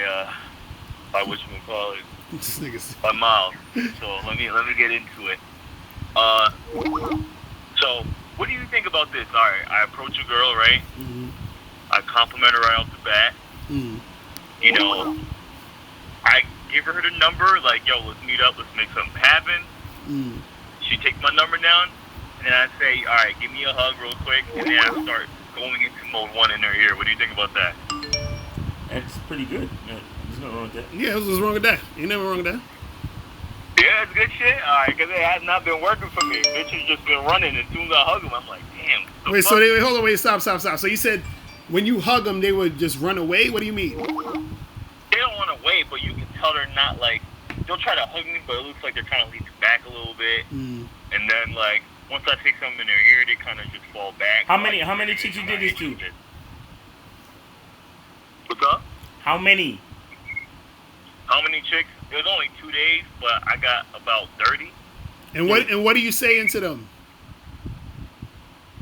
whatchamacallit, This nigga's... by Miles. So let me get into it. So what do you think about this? Alright, I approach a girl, right? Mm-hmm. I compliment her right off the bat. Mm-hmm. You know, I give her the number, like, yo, let's meet up, let's make something happen. Mm-hmm. She takes my number down, and then I say, alright, give me a hug real quick, and then I start going into mode 1 in her ear. What do you think about that? That's pretty good. Yeah, there's nothing wrong with that. Yeah, what's wrong with that? Ain't nothing wrong with that. Yeah, it's good shit. Alright, because it has not been working for me. Bitch has just been running. As soon as I hug him, I'm like, damn. Wait, so hold on, stop. So you said when you hug them, they would just run away? What do you mean? They don't want to wait, but you can tell they're not like, they'll try to hug me, but it looks like they're trying to lean back a little bit. Mm. And then, like, once I say something in their ear, they kind of just fall back. How many chicks you did this to? What's up? How many? How many chicks? It was only 2 days, but I got about 30. And what are you saying to them?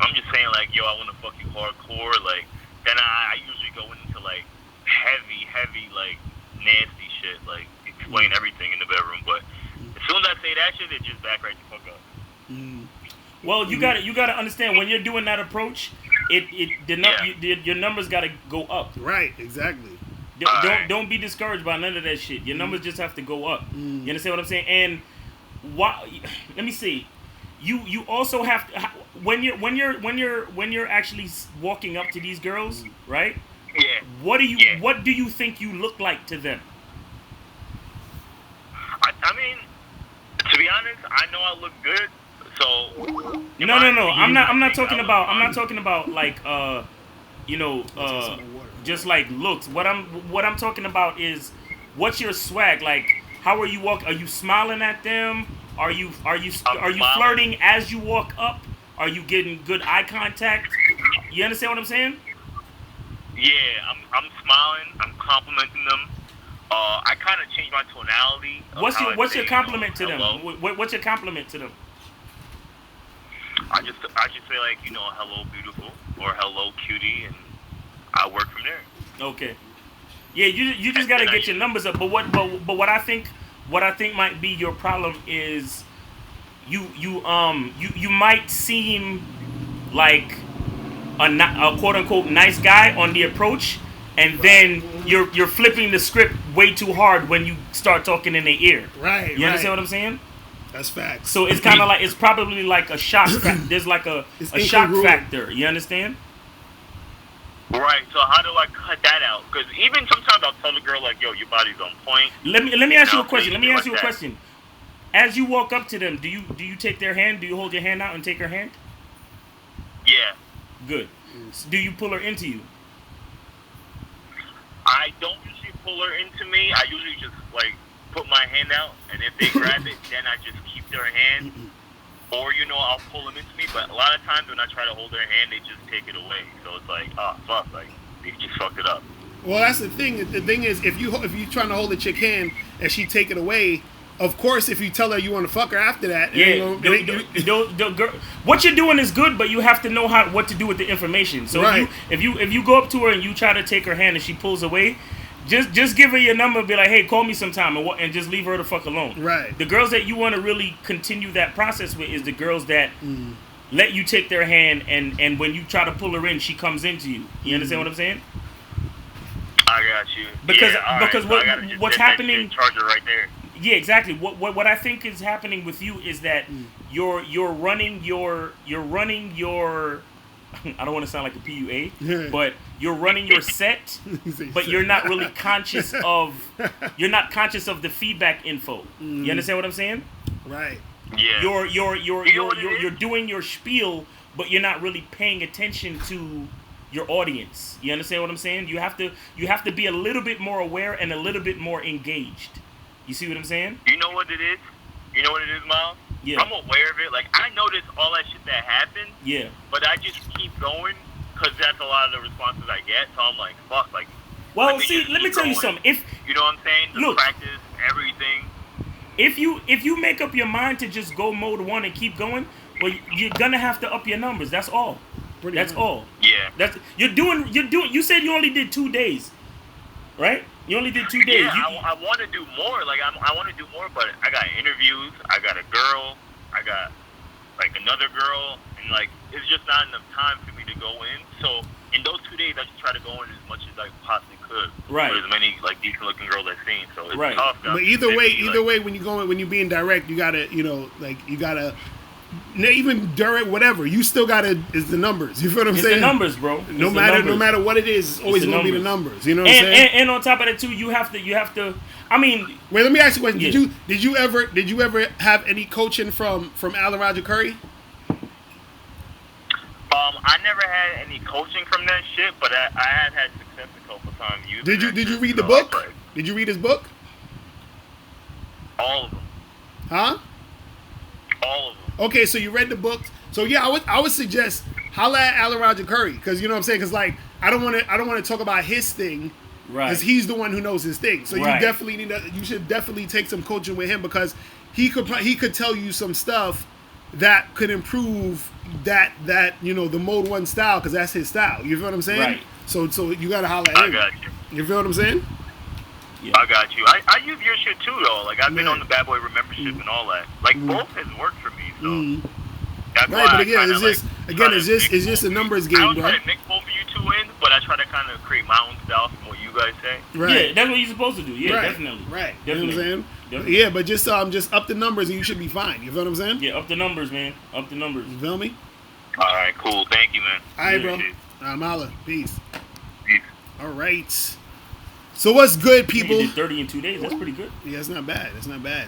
I'm just saying, like, yo, I want to fuck you hardcore. Like, then I usually go into, like, heavy, like, nasty shit. Like, explain everything in the bedroom. But as soon as I say that shit, they just back right the fuck up. Mm. Well, you gotta understand when you're doing that approach, your numbers gotta go up. Right, exactly. Don't be discouraged by none of that shit. Your numbers just have to go up. You understand what I'm saying? And let me see. You also have to, when you're actually walking up to these girls, right? Yeah. What do you think you look like to them? I mean, to be honest, I know I look good. So No. I'm not talking about like just like looks. What I'm talking about is what's your swag? Like, how are you walk? Are you smiling at them? Are you flirting as you walk up? Are you getting good eye contact? You understand what I'm saying? Yeah, I'm smiling. I'm complimenting them. I kind of change my tonality. What's your compliment to them? Hello. What's your compliment to them? I just say, like, you know, hello beautiful or hello cutie, and I work from there. Okay. Yeah, you just gotta get your numbers up. But what I think might be your problem is you might seem like a quote unquote nice guy on the approach, and then you're flipping the script way too hard when you start talking in their ear. Right. You understand what I'm saying? That's facts. So it's kind of like, it's probably like a shock. There's like a shock factor. You understand? Right. So how do I cut that out? Because even sometimes I'll tell the girl, like, yo, your body's on point. Let me ask you a question. As you walk up to them, do you take their hand? Do you hold your hand out and take her hand? Yeah. Good. Do you pull her into you? I don't usually pull her into me. I usually just, like, put my hand out, and if they grab it, then I just keep their hand. Or, you know, I'll pull them into me. But a lot of times when I try to hold their hand, they just take it away. So it's like, oh, fuck, like, they just fucked it up. Well, that's the thing. The thing is, if you trying to hold a chick hand and she take it away, of course, if you tell her you want to fuck her after that, what you're doing is good, but you have to know what to do with the information. So right. if you go up to her and you try to take her hand and she pulls away, just give her your number and be like, hey, call me sometime, and just leave her the fuck alone. Right. The girls that you want to really continue that process with is the girls that let you take their hand, and when you try to pull her in, she comes into you. You understand what I'm saying? I got you. Because what's happening? Charger right there. Yeah, exactly. What I think is happening with you is that you're running your I don't want to sound like a PUA, Yeah. but you're running your set, but you're not really conscious of the feedback info. You understand what I'm saying? Right. Yeah. You're doing your spiel, but you're not really paying attention to your audience. You understand what I'm saying? You have to be a little bit more aware and a little bit more engaged. You see what I'm saying? You know what it is? You know what it is, Miles? Yeah. I'm aware of it. Like, I notice all that shit that happened. Yeah. But I just keep going because that's a lot of the responses I get. So I'm like, fuck. Like, Well, let let me keep tell you going. something. If You know what I'm saying? The Look. practice, everything. if you make up your mind to just go mode 1 and keep going, well, you're gonna have to up your numbers. That's all. That's all. Yeah. You're doing. You said you only did 2 days, right? You only did 2 days. Yeah, I want to do more. Like, I want to do more, but I got interviews. I got a girl. I got, like, another girl. And, like, it's just not enough time for me to go in. So, in those 2 days, I just try to go in as much as I possibly could. Right. With as many, like, decent-looking girls I've seen. So, it's Right. tough. But either way, when you're being direct, you gotta, you gotta, even during whatever, you still gotta is the numbers. You feel what I'm It's saying? the numbers, bro. It's No the matter numbers. what it is, it's always the gonna be the numbers. numbers. You know what I'm saying? And on top of that too, you have to. I mean, Wait, let me ask you a question. Yeah. Did you ever have any coaching from Allen Roger Curry? I never had any coaching from that shit, but I had success a couple times using Did you that did you shit, read the so book? I tried Did you read his book? all of them. Huh? All of them. Okay, so you read the book. So yeah, I would suggest holla at Allen Roger Curry because you know what I'm saying. Because like I don't want to talk about his thing. right. Because he's the one who knows his thing. So Right. you definitely you should definitely take some coaching with him because he could tell you some stuff that could improve that the mode 1 style because that's his style. You feel what I'm saying? Right. So you gotta holler at I him. got you. You feel what I'm saying? I got you. I use your shit too, though. Like, I've been Right. on the Bad Boy Membership and all that. Like, both has worked for me, so. That's Right, why but I again, kinda, it's just like, again, try it's to just mix a both. numbers I game, don't bro. try to mix both of you two in, but I try to kind of create my own style from what you guys say. Right. Yeah, that's what you're supposed to do. Yeah, right. definitely. Right. Definitely. You know what I'm saying? Definitely. Yeah, but just up the numbers and you should be fine. You feel what I'm saying? Yeah, up the numbers, man. Up the numbers. You feel me? All right, cool. Thank you, man. All right, bro. Appreciate I'm holla. Peace. it. Peace. All right. So what's good, Nigga people? did 30 in 2 days. That's pretty good. Yeah, it's not bad. It's not bad.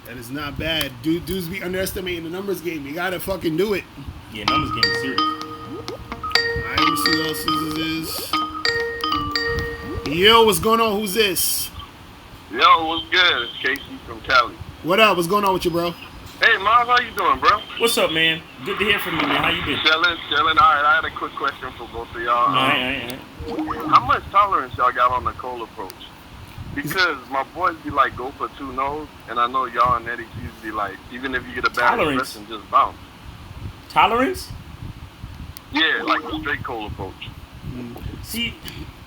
That is not bad. Dudes be underestimating the numbers game. You gotta fucking do it. Yeah, numbers game is serious. Alright, let me see what else this is. Yo, what's going on? Who's this? Yo, what's good? It's Casey from Cali. What up? What's going on with you, bro? Hey, Miles, how you doing, bro? What's up, man? Good to hear from you, man. How you been? Chilling. All right, I had a quick question for both of y'all. All right. How much tolerance y'all got on the cold approach? Because my boys be like, go for 2 no's, and I know y'all and Eddie usually like, even if you get a bad Tolerance? impression, just bounce. Tolerance? Yeah, like the straight cold approach. See,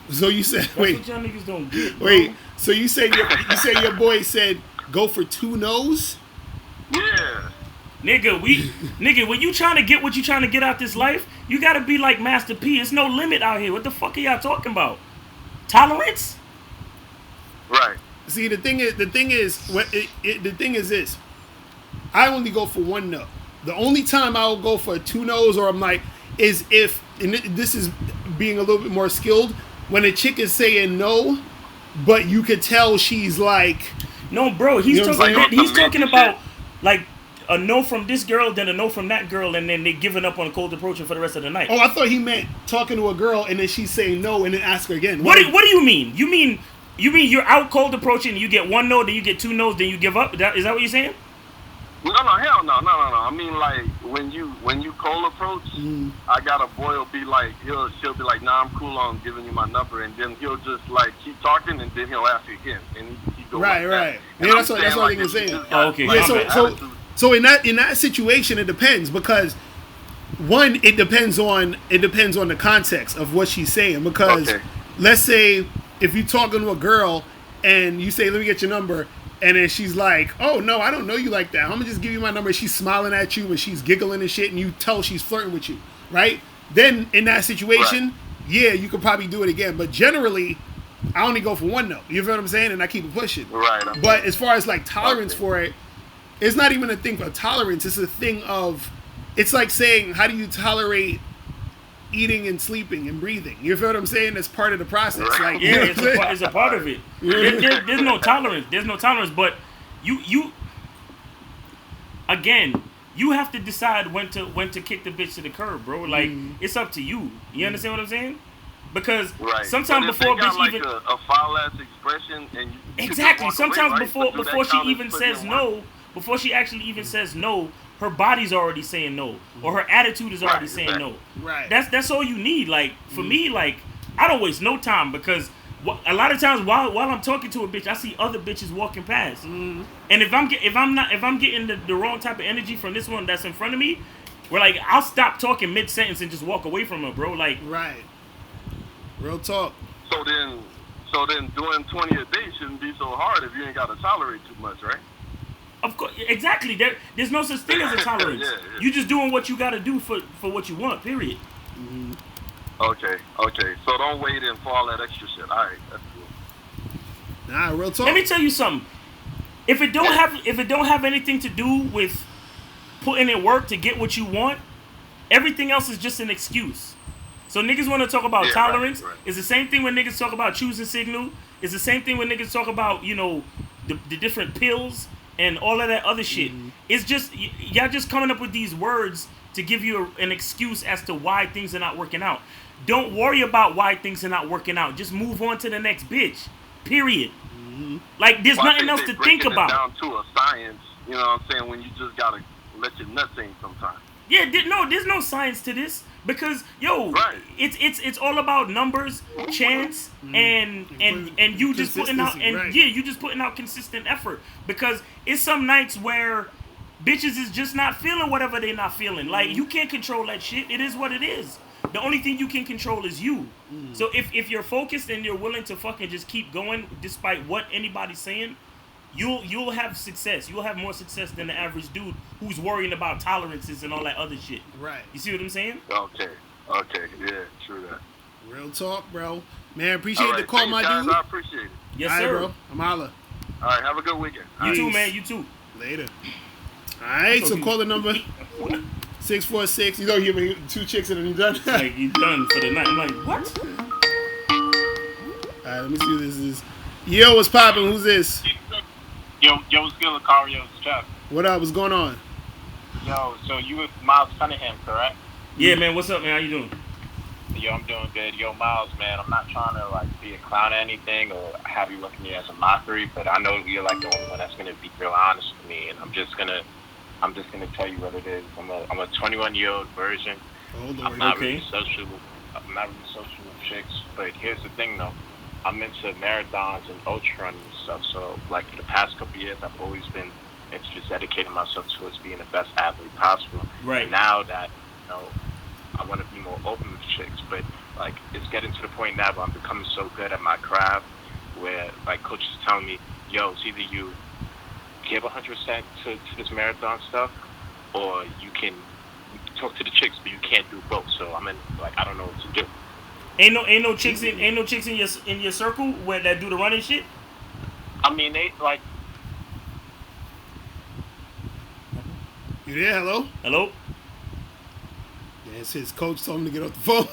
So you said, that's wait, what y'all niggas don't get, bro. wait. So you say your boy said go for 2 no's? Yeah. Nigga, when you trying to get what you trying to get out this life, you gotta be like Master P. It's no limit out here. What the fuck are y'all talking about? Tolerance? Right. See, the thing is this. I only go for 1 no. The only time I'll go for 2 no's or I'm like is if, and this is being a little bit more skilled, when a chick is saying no, but you could tell she's like, No, bro. He's You know what I'm talking. saying? He's talking about like a no from this girl, then a no from that girl, and then they giving up on cold approaching for the rest of the night. oh, I thought he meant talking to a girl and then she's saying no and then ask her again. What do you mean? You mean you're out cold approaching, you get 1 no, then you get 2 no's, then you give up? Is that what you're saying? No, hell no. I mean, like, when you cold approach, I got a boy will be like, she'll be like, nah, I'm cool on giving you my number, and then he'll just, like, keep talking, and then he'll ask you again, and he go Right, like right. that. Yeah, And that's what like, he was if you saying. just got, Oh, okay. like, Yeah, Okay. so in that situation, it depends because one, it depends on the context of what she's saying. Because Okay. let's say if you're talking to a girl and you say, "Let me get your number," and then she's like, "Oh no, I don't know you like that. I'm gonna just give you my number." She's smiling at you and she's giggling and shit, and you tell she's flirting with you, right? Then in that situation, yeah, you could probably do it again. But generally, I only go for one no. You feel what I'm saying? And I keep it pushing. Right. But as far as like tolerance Okay. for it, it's not even a thing of tolerance. It's a thing of, it's like saying, how do you tolerate eating and sleeping and breathing? You feel what I'm saying? That's part of the process. Right. Like, you Yeah, know what it's I'm saying? it's a part of it. There's no tolerance. There's no tolerance. But you again, you have to decide when to kick the bitch to the curb, bro. Like it's up to you. You understand what I'm saying? Because Right. sometimes But if before they a got bitch like even a foul ass expression and you exactly. just walk away, Sometimes right? before But do that before she count as even putting says in work? no, before she actually even says no, her body's already saying no, or her attitude is already Right, saying exactly. no. Right. That's all you need. Like for me, like I don't waste no time because a lot of times while I'm talking to a bitch, I see other bitches walking past, and if I'm getting the wrong type of energy from this one that's in front of me, where like I'll stop talking mid sentence and just walk away from her, bro. Like Right. Real talk. So then doing 20 a day shouldn't be so hard if you ain't got to tolerate too much, right? of course, exactly. There's no such thing as a tolerance. Yeah. You just doing what you got to do for what you want. Period. Okay. So don't wait in for all that extra shit. All right, that's cool. Nah, real talk. Let me tell you something. If it don't have anything to do with putting in work to get what you want, everything else is just an excuse. So niggas want to talk about Yeah, tolerance. right. It's the same thing when niggas talk about choosing signal. It's the same thing when niggas talk about, you know, the different pills and all of that other shit. It's just y'all just coming up with these words to give you an excuse as to why things are not working out. Don't worry about why things are not working out. Just move on to the next bitch. Period. Like there's Well, I nothing think else they to think breaking it about. down to a science, you know what I'm saying? When you just gotta let your nuts hang sometimes. Yeah, there's no science to this because Right. it's all about numbers, chance, and you just putting out Consistency, right. you just putting out consistent effort because it's some nights where bitches is just not feeling whatever they not feeling. Like you can't control that shit. It is what it is. The only thing you can control is you. So if you're focused and you're willing to fucking just keep going despite what anybody's saying, you'll have success. You'll have more success than the average dude who's worrying about tolerances and all that other shit. Right. You see what I'm saying? Okay, yeah, true that. Real talk, bro. Man, appreciate All the right, call, thanks, my guys. dude. I appreciate it. Yes, All right, sir. bro. I'm holla. All right, have a good weekend. You too, Peace. man. You too. Later. All right, so call the number 646. You know, you give me 2 chicks and then you done. Like you done for the night. I'm like, what? All right, let me see who this is. Yo, what's poppin'? Who's this? Yo, what's good, Locario? It's Jeff. What up? What's going on? Yo, so you with Miles Cunningham, correct? Yeah, man. What's up, man? How you doing? Yo, I'm doing good. Yo, Miles, man, I'm not trying to like be a clown or anything or have you look at me as a mockery, but I know you're like the only one that's gonna be real honest with me, and I'm just gonna tell you what it is. I'm a 21-year-old virgin. Oh, Lord. I'm not Okay. really social with chicks, but here's the thing though. I'm into marathons and ultra running and stuff. So like for the past couple of years, I've always been into just dedicating myself towards being the best athlete possible. Right. And now that I want to be more open with chicks, but like it's getting to the point now where I'm becoming so good at my craft, where like coach is telling me, yo, it's either you give 100% to this marathon stuff, or you can talk to the chicks, but you can't do both. So I'm in like I don't know what to do. Ain't no chicks in your circle where that do the running shit. I mean, they like. You there? Hello? Hello. Yeah, it's his coach told him to get off the phone.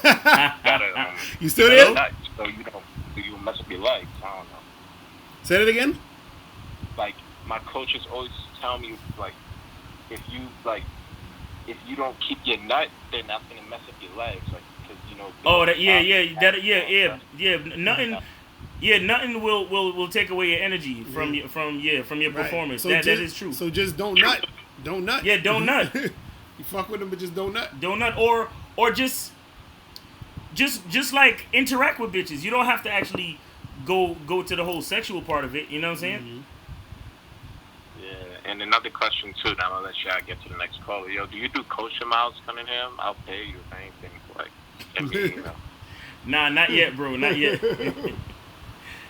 Gotta, You still there? Hello? so you must be like I don't know. Say that again? Like my coaches always tell me like if you don't keep your nut, then that's gonna mess up your legs, like because Oh, Nothing will take away your energy from your Right. performance. So That just, is true. So just don't nut. Don't nut. Yeah, don't nut. You fuck with them, but just don't nut. Don't nut or just like interact with bitches. You don't have to actually go to the whole sexual part of it. You know what I'm saying? Yeah, and another question too. Now I'll let you get to the next caller. Yo, do you do coaching, Miles Cunningham? I'll pay you if anything. Like, I mean, Nah, not yet, bro. Not yet.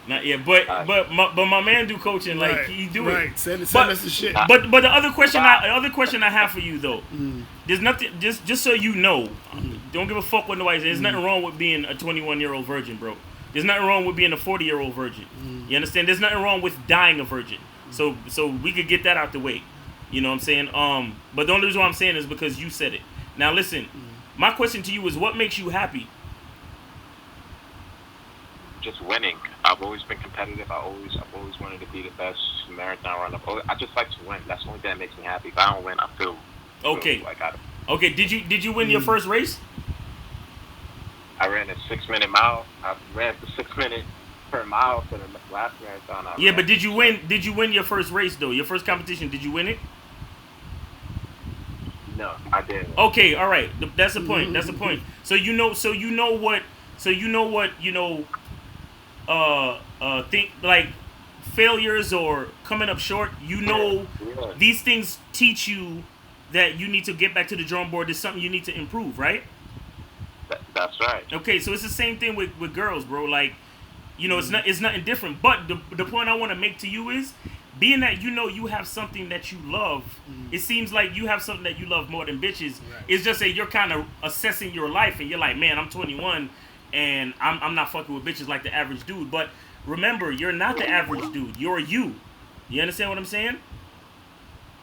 Not yet. But my man do coaching. Like Right, he do right. it. Send us the shit. But the other question I have for you though, there's nothing. Just so you know, don't give a fuck what nobody says. There's nothing wrong with being a 21-year-old virgin, bro. There's nothing wrong with being a 40-year-old virgin. You understand? There's nothing wrong with dying a virgin. So we could get that out the way. You know what I'm saying? But the only reason why I'm saying is because you said it. Now listen, my question to you is, what makes you happy? Just winning. I've always been competitive. I've always wanted to be the best marathon runner. I just like to win. That's the only thing that makes me happy. If I don't win, I feel like I don't. Okay, did you win your first race? I ran a 6-minute mile. I ran for 6 minutes per mile for the last marathon. But did you win your first race though? Your first competition, did you win it? No, I didn't. Okay, all right. That's the point. That's the point. So you know what think like failures or coming up short. These things teach you that you need to get back to the drawing board. There's something you need to improve, right? That's right. Okay, so it's the same thing with girls, bro. Like, it's nothing different. But the point I want to make to you is, being that you have something that you love, it seems like you have something that you love more than bitches. Right. It's just that you're kind of assessing your life, and you're like, man, I'm 21, and I'm not fucking with bitches like the average dude. But remember, you're not the average dude. You're you. You understand what I'm saying?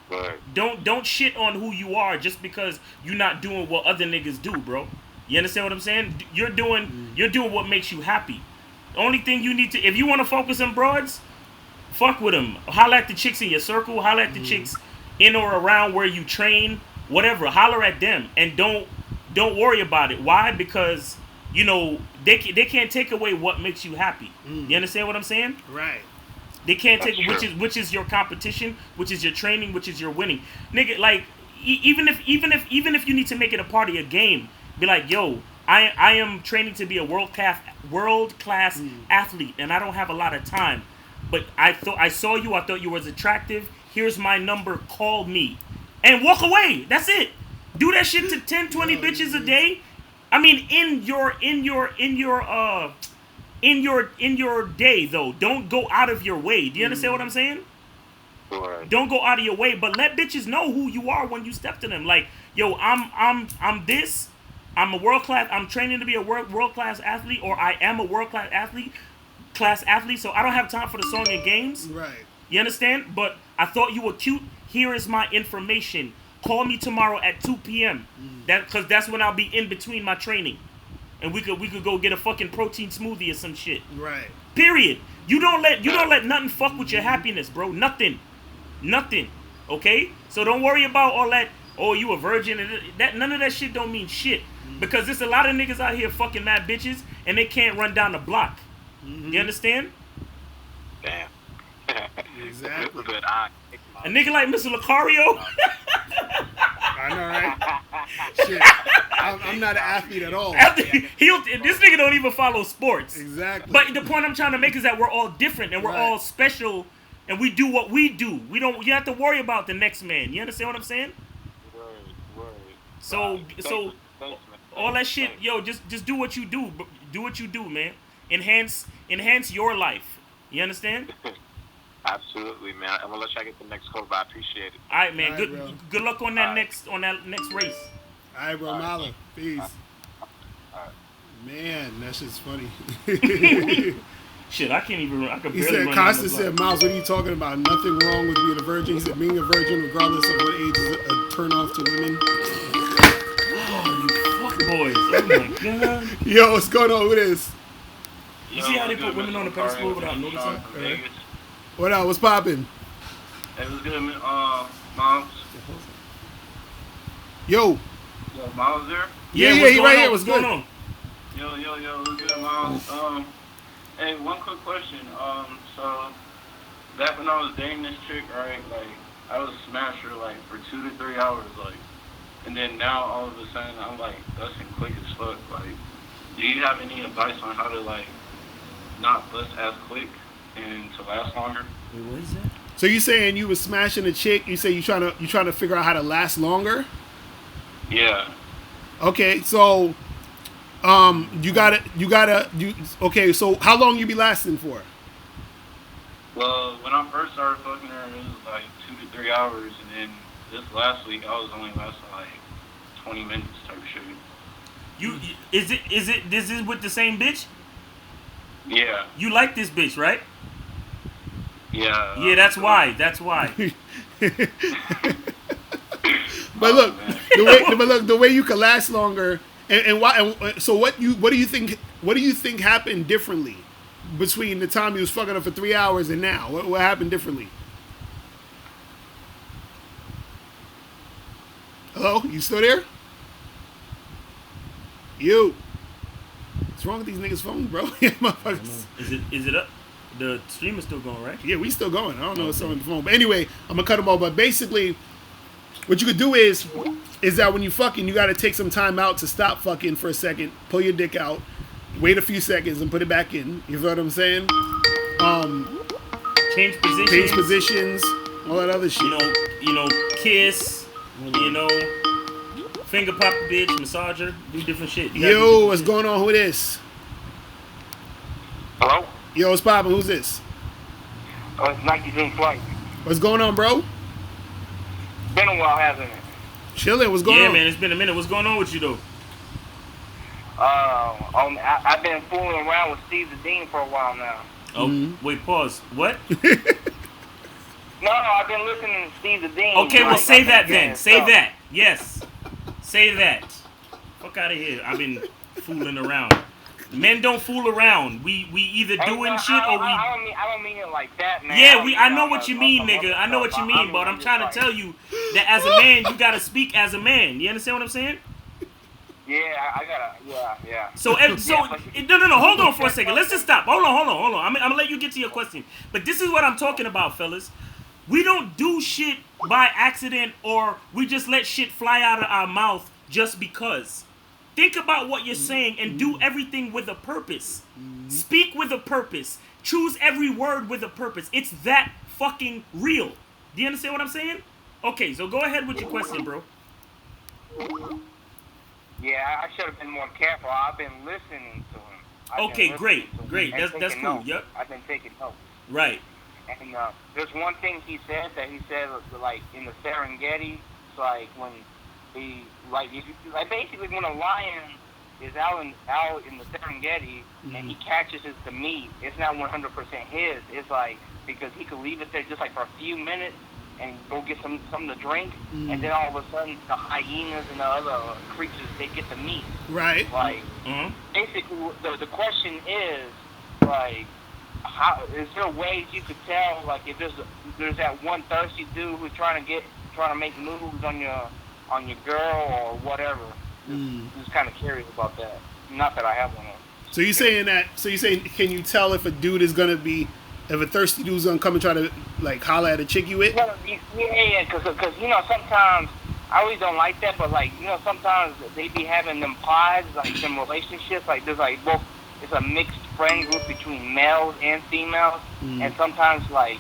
Right. Don't shit on who you are just because you're not doing what other niggas do, bro. You understand what I'm saying? You're doing what makes you happy. The only thing you need to, if you want to focus on broads, fuck with them. Holler at the chicks in your circle. Holler at the chicks in or around where you train. Whatever. Holler at them, and don't worry about it. Why? Because they can't take away what makes you happy. You understand what I'm saying? Right. They can't take which is your competition, which is your training, which is your winning, nigga. Like even if you need to make it a part of your game, be like, yo, I am training to be a world class athlete, and I don't have a lot of time. But I saw you. I thought you was attractive. Here's my number. Call me, and walk away. That's it. Do that shit to 10, 20 bitches a day. I mean, in your day though. Don't go out of your way. Do you understand what I'm saying? Sure. Don't go out of your way, but let bitches know who you are when you step to them. Like, yo, I'm this. I'm a world class. I'm training to be a world class athlete, or I am a world class athlete. So I don't have time for the song and games. Right. You understand? But I thought you were cute. Here is my information. Call me tomorrow at 2 p.m. Because that's when I'll be in between my training, and we could go get a fucking protein smoothie or some shit. Right. Period. You don't let nothing fuck with your happiness, bro. Nothing. Okay? So don't worry about all that. Oh, you a virgin, and that none of that shit don't mean shit. Because there's a lot of niggas out here fucking mad bitches, and they can't run down the block. You understand? Damn. Exactly. A nigga like Mr. Locario. I know, right? Shit. I'm not an athlete at all. This nigga don't even follow sports. Exactly. But the point I'm trying to make is that we're all different, and we're all special, and we do what we do. You have to worry about the next man. You understand what I'm saying? Word. So Thanks, all that shit, yo, just do what you do. Do what you do, man. Enhance your life. You understand? Absolutely, man. I'm gonna let y'all get the next call, but I appreciate it. All right, man. All right, good luck on that next race. All right, bro. All right. Mala. Peace. All right. Man, that shit's funny. Shit, I can barely He said, run Costa down the said, block. Miles, what are you talking about? Nothing wrong with being a virgin. He said, being a virgin, regardless of what age, is a turn off to women. Oh, you fuck boys. Oh my god. Yo, what's going on with this? You see how they put women on the pedestal without noticing? What up? What's popping? Hey, what's good, man? Miles? Yo. Yo, Miles there? Yeah, what's he going right on? here. What's What's going on? Yo, what's good, Miles? Hey, one quick question. So, back when I was dating this chick, right, like, I would smash her, like, for 2 to 3 hours, like, and then now, all of a sudden, I'm, like, busting quick as fuck. Like, do you have any advice on how to, like, not bust as quick and to last longer? Wait, what is that? So you saying you was smashing a chick? You say you trying to figure out how to last longer? Yeah. Okay, so okay, so how long you be lasting for? Well, when I first started fucking her, it was like 2 to 3 hours, and then this last week I was only lasting like 20 minutes type shit. Is it with the same bitch? Yeah. You like this bitch, right? Yeah. Yeah, that's why. That's why. But look, the way you can last longer, and why? And so what do you think? What do you think happened differently between the time you was fucking up for 3 hours and now? What happened differently? Hello, you still there? You. What's wrong with these niggas' phones, bro? Motherfuckers. Is it up? The stream is still going, right? Yeah, we still going. I don't know what's on the phone, but anyway, I'm gonna cut them off. But basically, what you could do is that when you fucking, you gotta take some time out to stop fucking for a second, pull your dick out, wait a few seconds, and put it back in. You feel what I'm saying? Change positions. Change positions, all that other shit. You know, kiss. You know, finger pop a bitch, massage her, do different shit. Yo, what's going on? Who this? Hello? Yo, what's poppin'? Who's this? It's Nike's in flight. What's going on, bro? Been a while, hasn't it? Chillin'. What's going on? Yeah, man, it's been a minute. What's going on with you though? I've been fooling around with Steve the Dean for a while now. Oh, wait, pause. What? No, I've been listening to Steve the Dean. Okay, well, say that getting then. Say stuff. that. Yes. Say that. Fuck out of here. I've been fooling around. Men don't fool around. We either doing shit or we. I don't mean it like that, man. Yeah, I know what you mean, nigga. I know what you mean, but I'm trying to tell you that as a man, you gotta speak as a man. You understand what I'm saying? Yeah, I gotta. Yeah. So, no. Hold on for a second. Let's just stop. Hold on. I'm gonna let you get to your question. But this is what I'm talking about, fellas. We don't do shit by accident or we just let shit fly out of our mouth just because. Think about what you're saying and do everything with a purpose. Speak with a purpose. Choose every word with a purpose. It's that fucking real. Do you understand what I'm saying? Okay, so go ahead with your question, bro. Yeah, I should have been more careful. I've been listening to him. Okay, great. That's cool. Notes. Yep. I've been taking notes. Right. And there's one thing he said like in the Serengeti, it's like when basically when a lion is out in the Serengeti and he catches the meat, it's not 100% his. It's like because he could leave it there just like for a few minutes and go get something to drink, and then all of a sudden the hyenas and the other creatures they get the meat. Right. Like basically the question is like. How is there ways you could tell, like if there's that one thirsty dude who's trying to make moves on your girl or whatever? Just kind of curious about that. Not that I have one. So you saying can you tell if a dude is gonna be, if a thirsty dude's gonna come and try to like holler at a chick you with? Yeah, because sometimes I always don't like that, but like sometimes they be having them pods, like them relationships, like there's like both. It's a mixed friend group between males and females, and sometimes like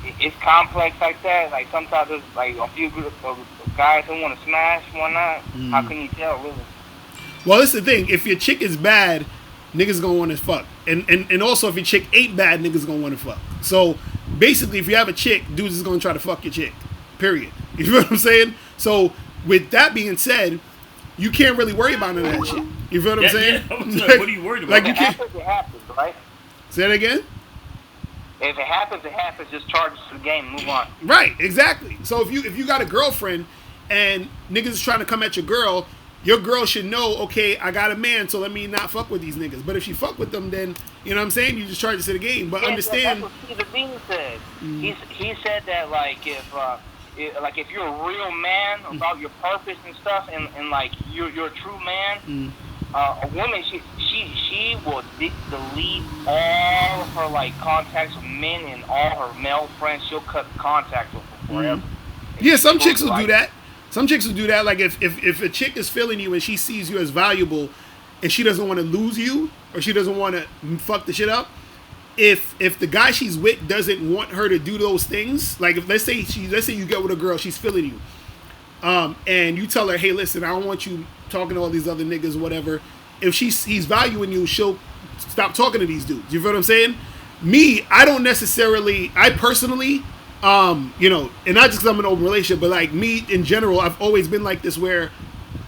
it's complex like that. Like sometimes there's like a few groups of guys who want to smash, one not. How can you tell, really? Well, that's the thing. If your chick is bad, niggas gonna want to fuck, and also if your chick ain't bad, niggas gonna want to fuck. So basically, if you have a chick, dudes is gonna try to fuck your chick. Period. You know what I'm saying? So with that being said, you can't really worry about none of that shit. You feel what I'm saying? Yeah, what are you worried about? Like you If can't. it happens, right? Say that again. If it happens, it happens. Just charge us to the game. Move on. Right. Exactly. So if you got a girlfriend and niggas is trying to come at your girl should know. Okay, I got a man, so let me not fuck with these niggas. But if she fuck with them, then you know what I'm saying. You just charge us to the game. But understand. That's what Steve Dean said. He said that like if you're a real man about your purpose and stuff, and like you're a true man, a woman she will delete all of her like contacts with men and all her male friends. She'll cut contact with them forever. Yeah, some chicks will do that. Some chicks will do that. Like if a chick is feeling you and she sees you as valuable, and she doesn't want to lose you or she doesn't want to fuck the shit up. If the guy she's with doesn't want her to do those things, like if let's say you get with a girl, she's feeling you, and you tell her, hey, listen, I don't want you talking to all these other niggas or whatever. If he's valuing you, she'll stop talking to these dudes. You feel what I'm saying? Me, I personally, and not just because I'm in an open relationship, but like me in general, I've always been like this where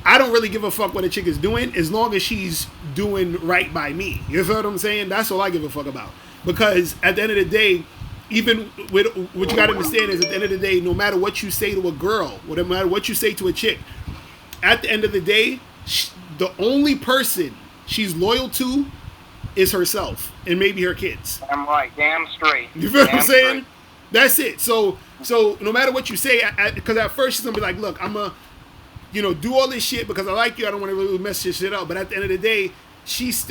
I don't really give a fuck what a chick is doing as long as she's doing right by me. You feel what I'm saying? That's all I give a fuck about. Because at the end of the day, even with what you got to understand is at the end of the day, no matter what you say to a girl, no matter what you say to a chick, at the end of the day, the only person she's loyal to is herself and maybe her kids. I'm right, damn straight. You feel what I'm saying? Straight. That's it. So no matter what you say, because at first she's gonna be like, look, I'm a, do all this shit because I like you. I don't want to really mess this shit up. But at the end of the day, she's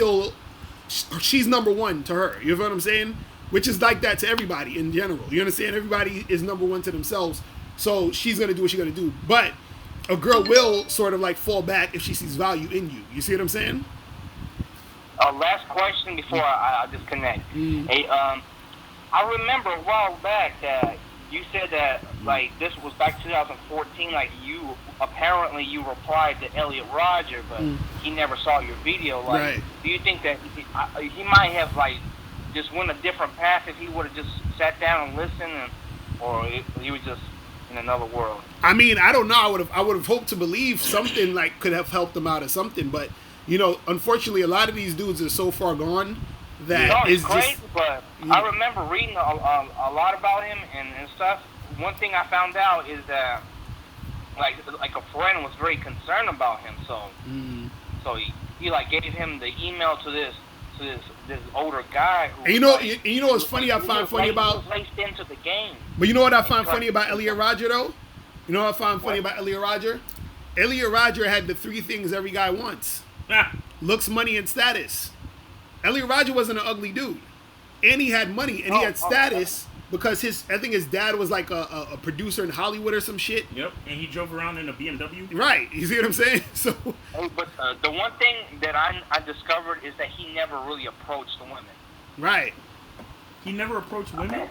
number one to her. You feel what I'm saying? Which is like that to everybody in general. You understand? Everybody is number one to themselves. So she's gonna do what she's gonna do. But a girl will sort of like fall back if she sees value in you. You see what I'm saying? Last question before I disconnect. Hey, I remember a while back that you said that, like, this was back 2014, like, you replied to Elliot Rodger, but he never saw your video. Like, right. Do you think that he might have, like, just went a different path if he would have just sat down and listened, or he was just in another world? I mean, I don't know. I would have hoped to believe something, like, could have helped him out or something, but, unfortunately, a lot of these dudes are so far gone that it's it's crazy, just... but I remember reading a lot about him and stuff. One thing I found out is that like a friend was very concerned about him, so he like gave him the email to this older guy who, and you know what's funny? I find funny about placed into the game. But you know what I find funny about Elliot Rodger though? You know what I find funny about Elliot Rodger? Elliot Rodger had the three things every guy wants: looks, money, and status. Elliot Rodger wasn't an ugly dude, and he had money and he had status because I think his dad was like a producer in Hollywood or some shit. Yep, and he drove around in a BMW. Right, you see what I'm saying? So, but the one thing that I discovered is that he never really approached the women. Right. He never approached women.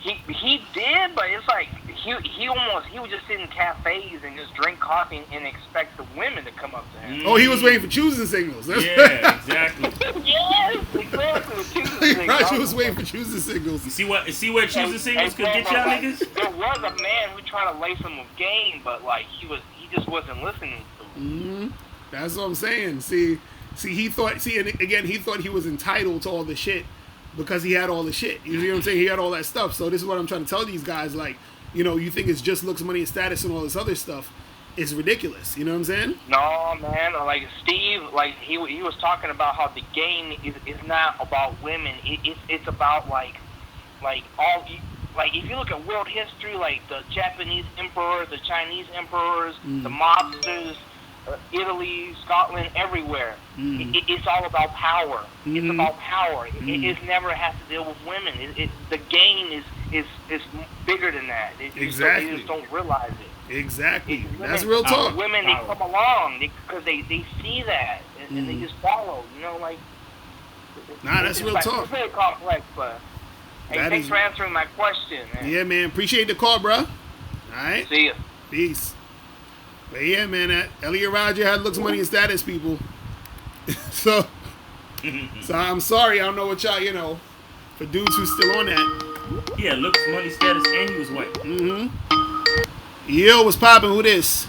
He did, but it's like he would just sit in cafes and just drink coffee and expect the women to come up to him. Oh, he was waiting for choosing signals. Yeah, exactly. Yes, exactly. Choosing Rodger was waiting for choosing signals. You see where choosing signals could get y'all niggas? There was a man who tried to lace him with game, but like he just wasn't listening to him. That's what I'm saying. See, he thought. And again, he thought he was entitled to all the shit because he had all the shit. You see what I'm saying? He had all that stuff. So this is what I'm trying to tell these guys. Like, you think it's just looks, money, and status and all this other stuff. It's ridiculous. You know what I'm saying? No, man. Like Steve, like he was talking about how the game is not about women. It's about like all. Like if you look at world history, like the Japanese emperor, the Chinese emperors, the mobsters, Italy, Scotland, everywhere. It's all about power. It's about power. It never has to deal with women. The game is bigger than that. Exactly. They just don't realize it. Exactly. That's real talk. Women, they come along because they see that and they just follow. Like. Nah, that's real talk. It's very complex, but hey, thanks for answering my question, man. Yeah, man. Appreciate the call, bro. All right. See ya. Peace. But yeah, man, Elliot Rodger had looks, money, and status, people. so I'm sorry, I don't know what y'all, for dudes who's still on that. Yeah, looks, money, status, and he was white. Yo, what's poppin'? Who this?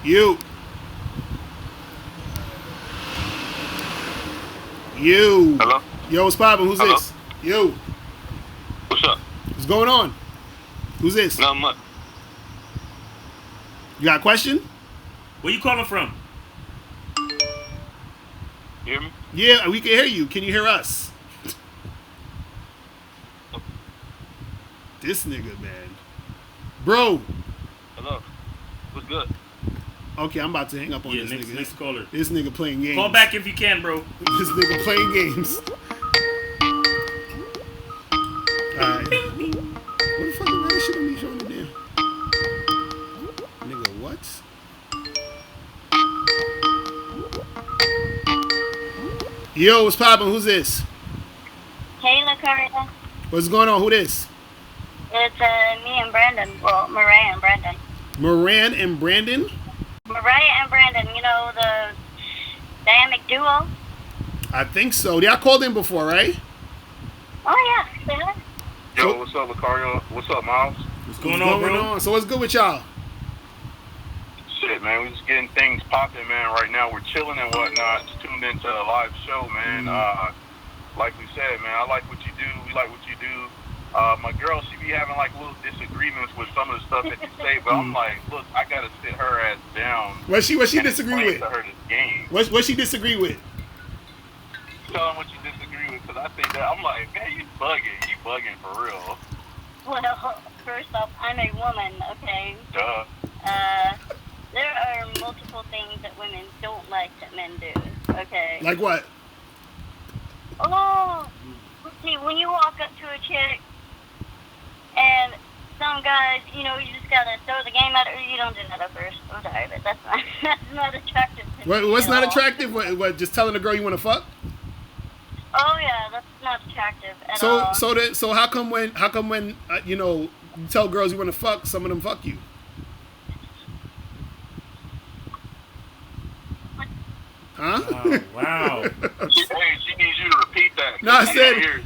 You. Hello? Yo, what's poppin'? Who's Hello? this? Yo. What's up? What's going on? Who's this? Not much. You got a question? Where you calling from? You hear me? Yeah, we can hear you. Can you hear us? This nigga, man. Bro. Hello. What's good? Okay, I'm about to hang up on this nigga. Next caller. This nigga playing games. Call back if you can, bro. This nigga playing games. Alright. What the fuck is that shit on me showing it there? Nigga, what? Yo, what's poppin'? Who's this? Hey, Locario. What's going on? Who this? It's me and Brandon. Well, Mariah and Brandon. Moran and Brandon? Mariah and Brandon, the dynamic duo? I think so. Yeah, I called in before, right? Oh, yeah. Yo, what's up, Locario? What's up, Miles? What's going on, bro? So what's good with y'all? shit, man. We just getting things popping, man. Right now, we're chilling and whatnot. Just tuned into a live show, man. Like we said, man, I like what you do. We like what you do. My girl, she be having like little disagreements with some of the stuff that you say, but I'm like, look, I gotta sit her ass down. What she disagree with? To her this game. What she disagree with? Tell him what you disagree with, because I think that I'm like, man, you bugging for real. Well, first off, I'm a woman, okay? Duh. There are multiple things that women don't like that men do, okay? Like what? Oh, see, when you walk up to a chick and some guys, you know, you just gotta throw the game at her. You don't do that at first. I'm sorry, but that's not attractive to me. What's not attractive? What? Just telling a girl you want to fuck? Oh yeah, that's not attractive at all. So how come when you know, you tell girls you want to fuck, some of them fuck you? Huh? Oh, wow. Hey, she needs you to repeat that. No,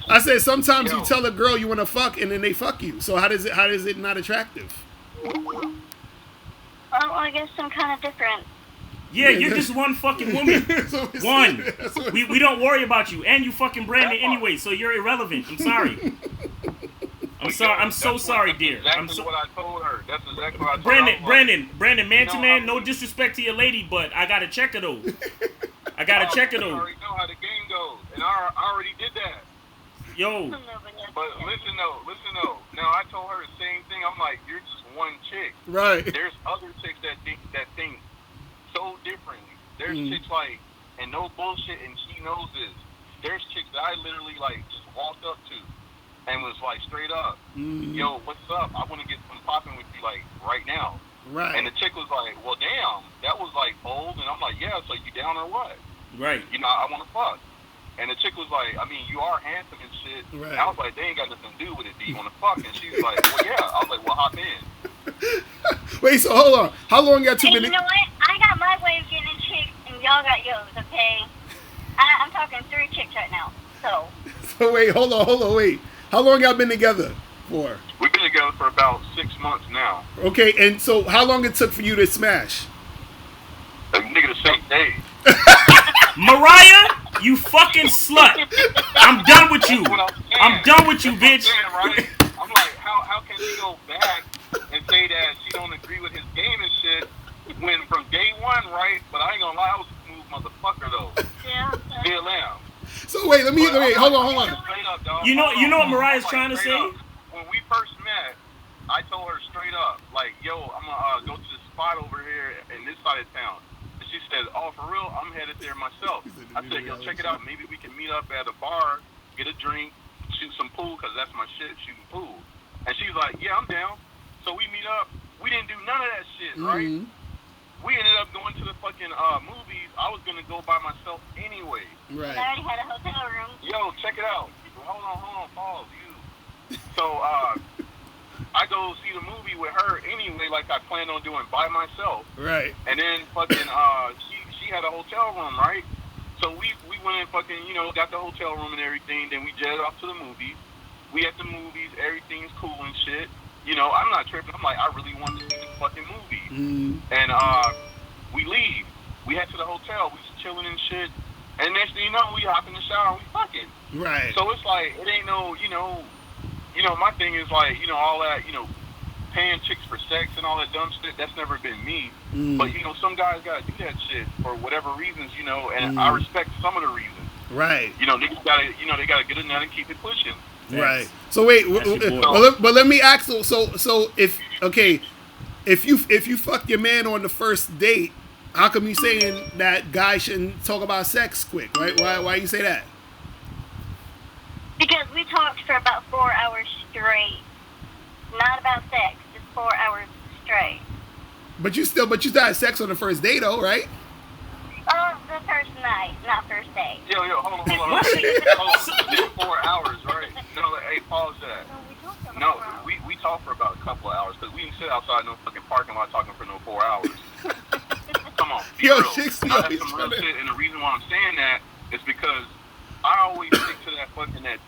I said sometimes you tell a girl you want to fuck and then they fuck you. So how does it not attractive? Well, I guess I'm kind of different. Yeah, you're just one fucking woman. One. We don't worry about you, and you fucking Brandon anyway, so you're irrelevant. I'm sorry. I'm so sorry, dear. That's what I told her. That's exactly what I told her. Brandon, man to man, no disrespect to your lady, but I gotta check her though. I already know how the game goes, and I already did that. Yo. But listen though. Now I told her the same thing. I'm like, you're just one chick. Right. There's other chicks that think so differently. There's chicks like, and no bullshit, and she knows this. There's chicks that I literally like just walked up to and was like straight up, yo, what's up? I want to get some popping with you like right now. Right. And the chick was like, well, damn, that was like bold. And I'm like, yeah, so you down or what? Right. You know, I want to fuck. And the chick was like, I mean, you are handsome and shit. Right. And I was like, they ain't got nothing to do with it. Do you want to fuck? And she was like, well, yeah. I was like, well, hop in. Wait, so hold on. How long got 2 minutes? You know what? I got my way of getting chicks, and y'all got yours, okay? I'm talking 3 chicks right now, so. So wait, hold on, wait. How long y'all been together for? We've been together for about 6 months now. Okay, and so how long it took for you to smash? A nigga the same day. Mariah, you fucking slut. I'm done with you. I'm done with you, bitch. Right? I'm like, how can he go back and say that she don't agree with his game and shit when from day one, right? But I ain't gonna lie, I was a smooth motherfucker though. Yeah. Still am. So wait, hold on. You know what Mariah's trying to say? When we first met, I told her straight up, like, yo, I'm gonna go to this spot over here in this side of town. And she said, oh, for real? I'm headed there myself. I said, yo, check it out. Maybe we can meet up at a bar, get a drink, shoot some pool, because that's my shit, shooting pool. And she's like, yeah, I'm down. So we meet up. We didn't do none of that shit, right? We ended up going to the fucking movies. I was going to go by myself anyway. Right. I already had a hotel room. Yo, check it out. Hold on, pause. So, I go see the movie with her anyway, like I planned on doing by myself. Right. And then fucking, she had a hotel room, right? So we went and fucking, you know, got the hotel room and everything. Then we jetted off to the movies. We at the movies, everything's cool and shit. You know, I'm not tripping. I'm like, I really want to see the fucking movie. And we leave. We head to the hotel. We just chilling and shit. And next thing you know, we hop in the shower and we fucking. Right. So it's like, it ain't no, you know, my thing is like, you know, all that, you know, paying chicks for sex and all that dumb shit, that's never been me. But, you know, some guys gotta do that shit for whatever reasons, you know, and I respect some of the reasons. Right. You know, they gotta get in there and keep it pushing. Right. So wait, but let me ask. So if you fuck your man on the first date, how come you saying that guys shouldn't talk about sex quick? Right? Why you say that? Because we talked for about 4 hours straight, not about sex, just 4 hours straight. But you still had sex on the first date, though, right? Oh, the first night, not first date. Yo, hold on. Hold on. 4 hours, right? No, hey, pause that. No, we talked for about a couple of hours because we didn't sit outside no fucking parking lot talking for no 4 hours. Come on, be real. That's some real shit, and the reason why I'm saying that is because I always stick to that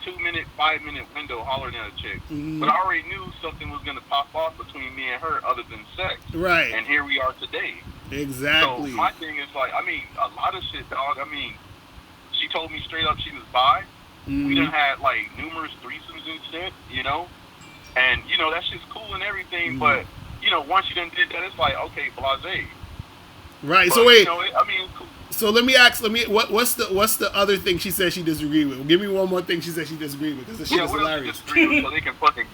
2-minute, 5-minute window hollering at a chick. But I already knew something was gonna pop off between me and her other than sex. Right. And here we are today. Exactly. So my thing is like, I mean, a lot of shit, dog. I mean, she told me straight up she was bi. We done had like numerous threesomes and shit, you know, and you know that shit's cool and everything. But you know, once you done did that, it's like okay, blase. Right. But, So wait. You know, I mean, cool. So let me ask. What's the other thing she said she disagreed with? Give me one more thing she said she disagreed with because the shit is what hilarious. else you disagree with so they can fucking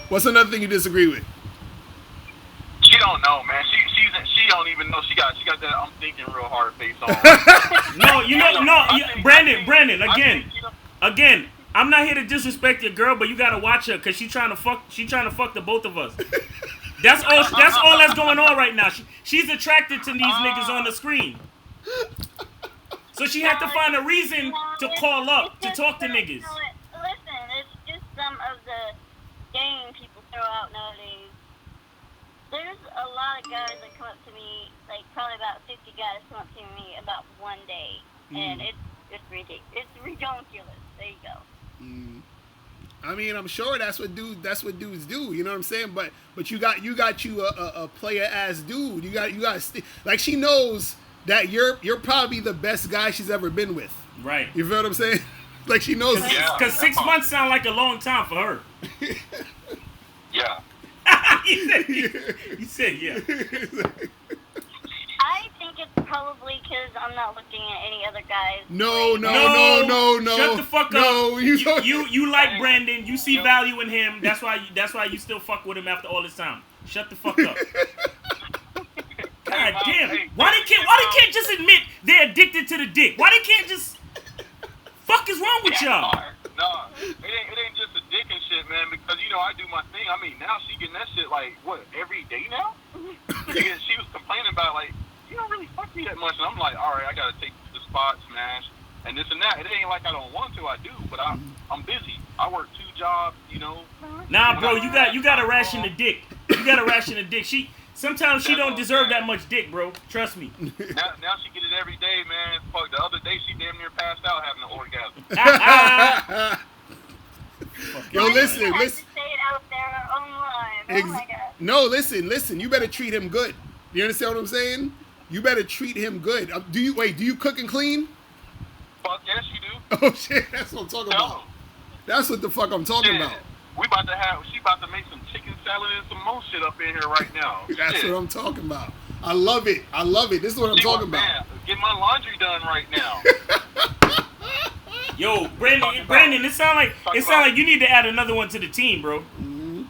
What's another thing you disagree with? She don't know, man. She don't even know. She got that I'm thinking real hard face on. Brandon. Again. I'm not here to disrespect your girl, but you gotta watch her because she's trying to fuck the both of us. That's all that's going on right now. She's attracted to these niggas on the screen. So she had to find a reason to call up to talk to niggas. Listen, it's just some of the game people throw out nowadays. There's a lot of guys that come up to me, like probably about 50 guys come up to me about one day, and it's ridiculous. It's ridiculous. There you go. I mean, I'm sure that's what dudes do. You know what I'm saying? But you got a player ass dude. You got like she knows that you're probably the best guy she's ever been with. Right. You feel what I'm saying? Like she knows. Because 6 months sound like a long time for her. Yeah. He said yeah. I think it's probably because I'm not looking at any other guys. No. Shut the fuck up. No, you like Brandon. You see value in him. That's why you still fuck with him after all this time. Shut the fuck up. God damn. Why they can't just admit they're addicted to the dick? Why they can't just fuck is wrong with y'all? No, it ain't just a dick and shit, man, because, you know, I do my thing. I mean, now she getting that shit, like, what, every day now? She was complaining about, like, you don't really fuck me that much. And I'm like, all right, I got to take the spot, smash, and this and that. It ain't like I don't want to. I do, but I'm busy. I work 2 jobs, you know. Nah, bro, you got to ration the dick. You got to ration the dick. Sometimes she don't deserve that much dick, bro. Trust me. Now she get it every day, man. Fuck, the other day she damn near passed out having an orgasm. Yo, listen. Say it out there online. Oh my God. No, listen. You better treat him good. You understand what I'm saying? You better treat him good. Do you cook and clean? Fuck yes, you do. Oh shit, that's what I'm talking about. That's what the fuck I'm talking about. She about to make some chicken salad and some more shit up in here right now. That's what I'm talking about. I love it. This is what I'm talking about. Man, get my laundry done right now. Yo, Brandon, it sound like you need to add another one to the team, bro.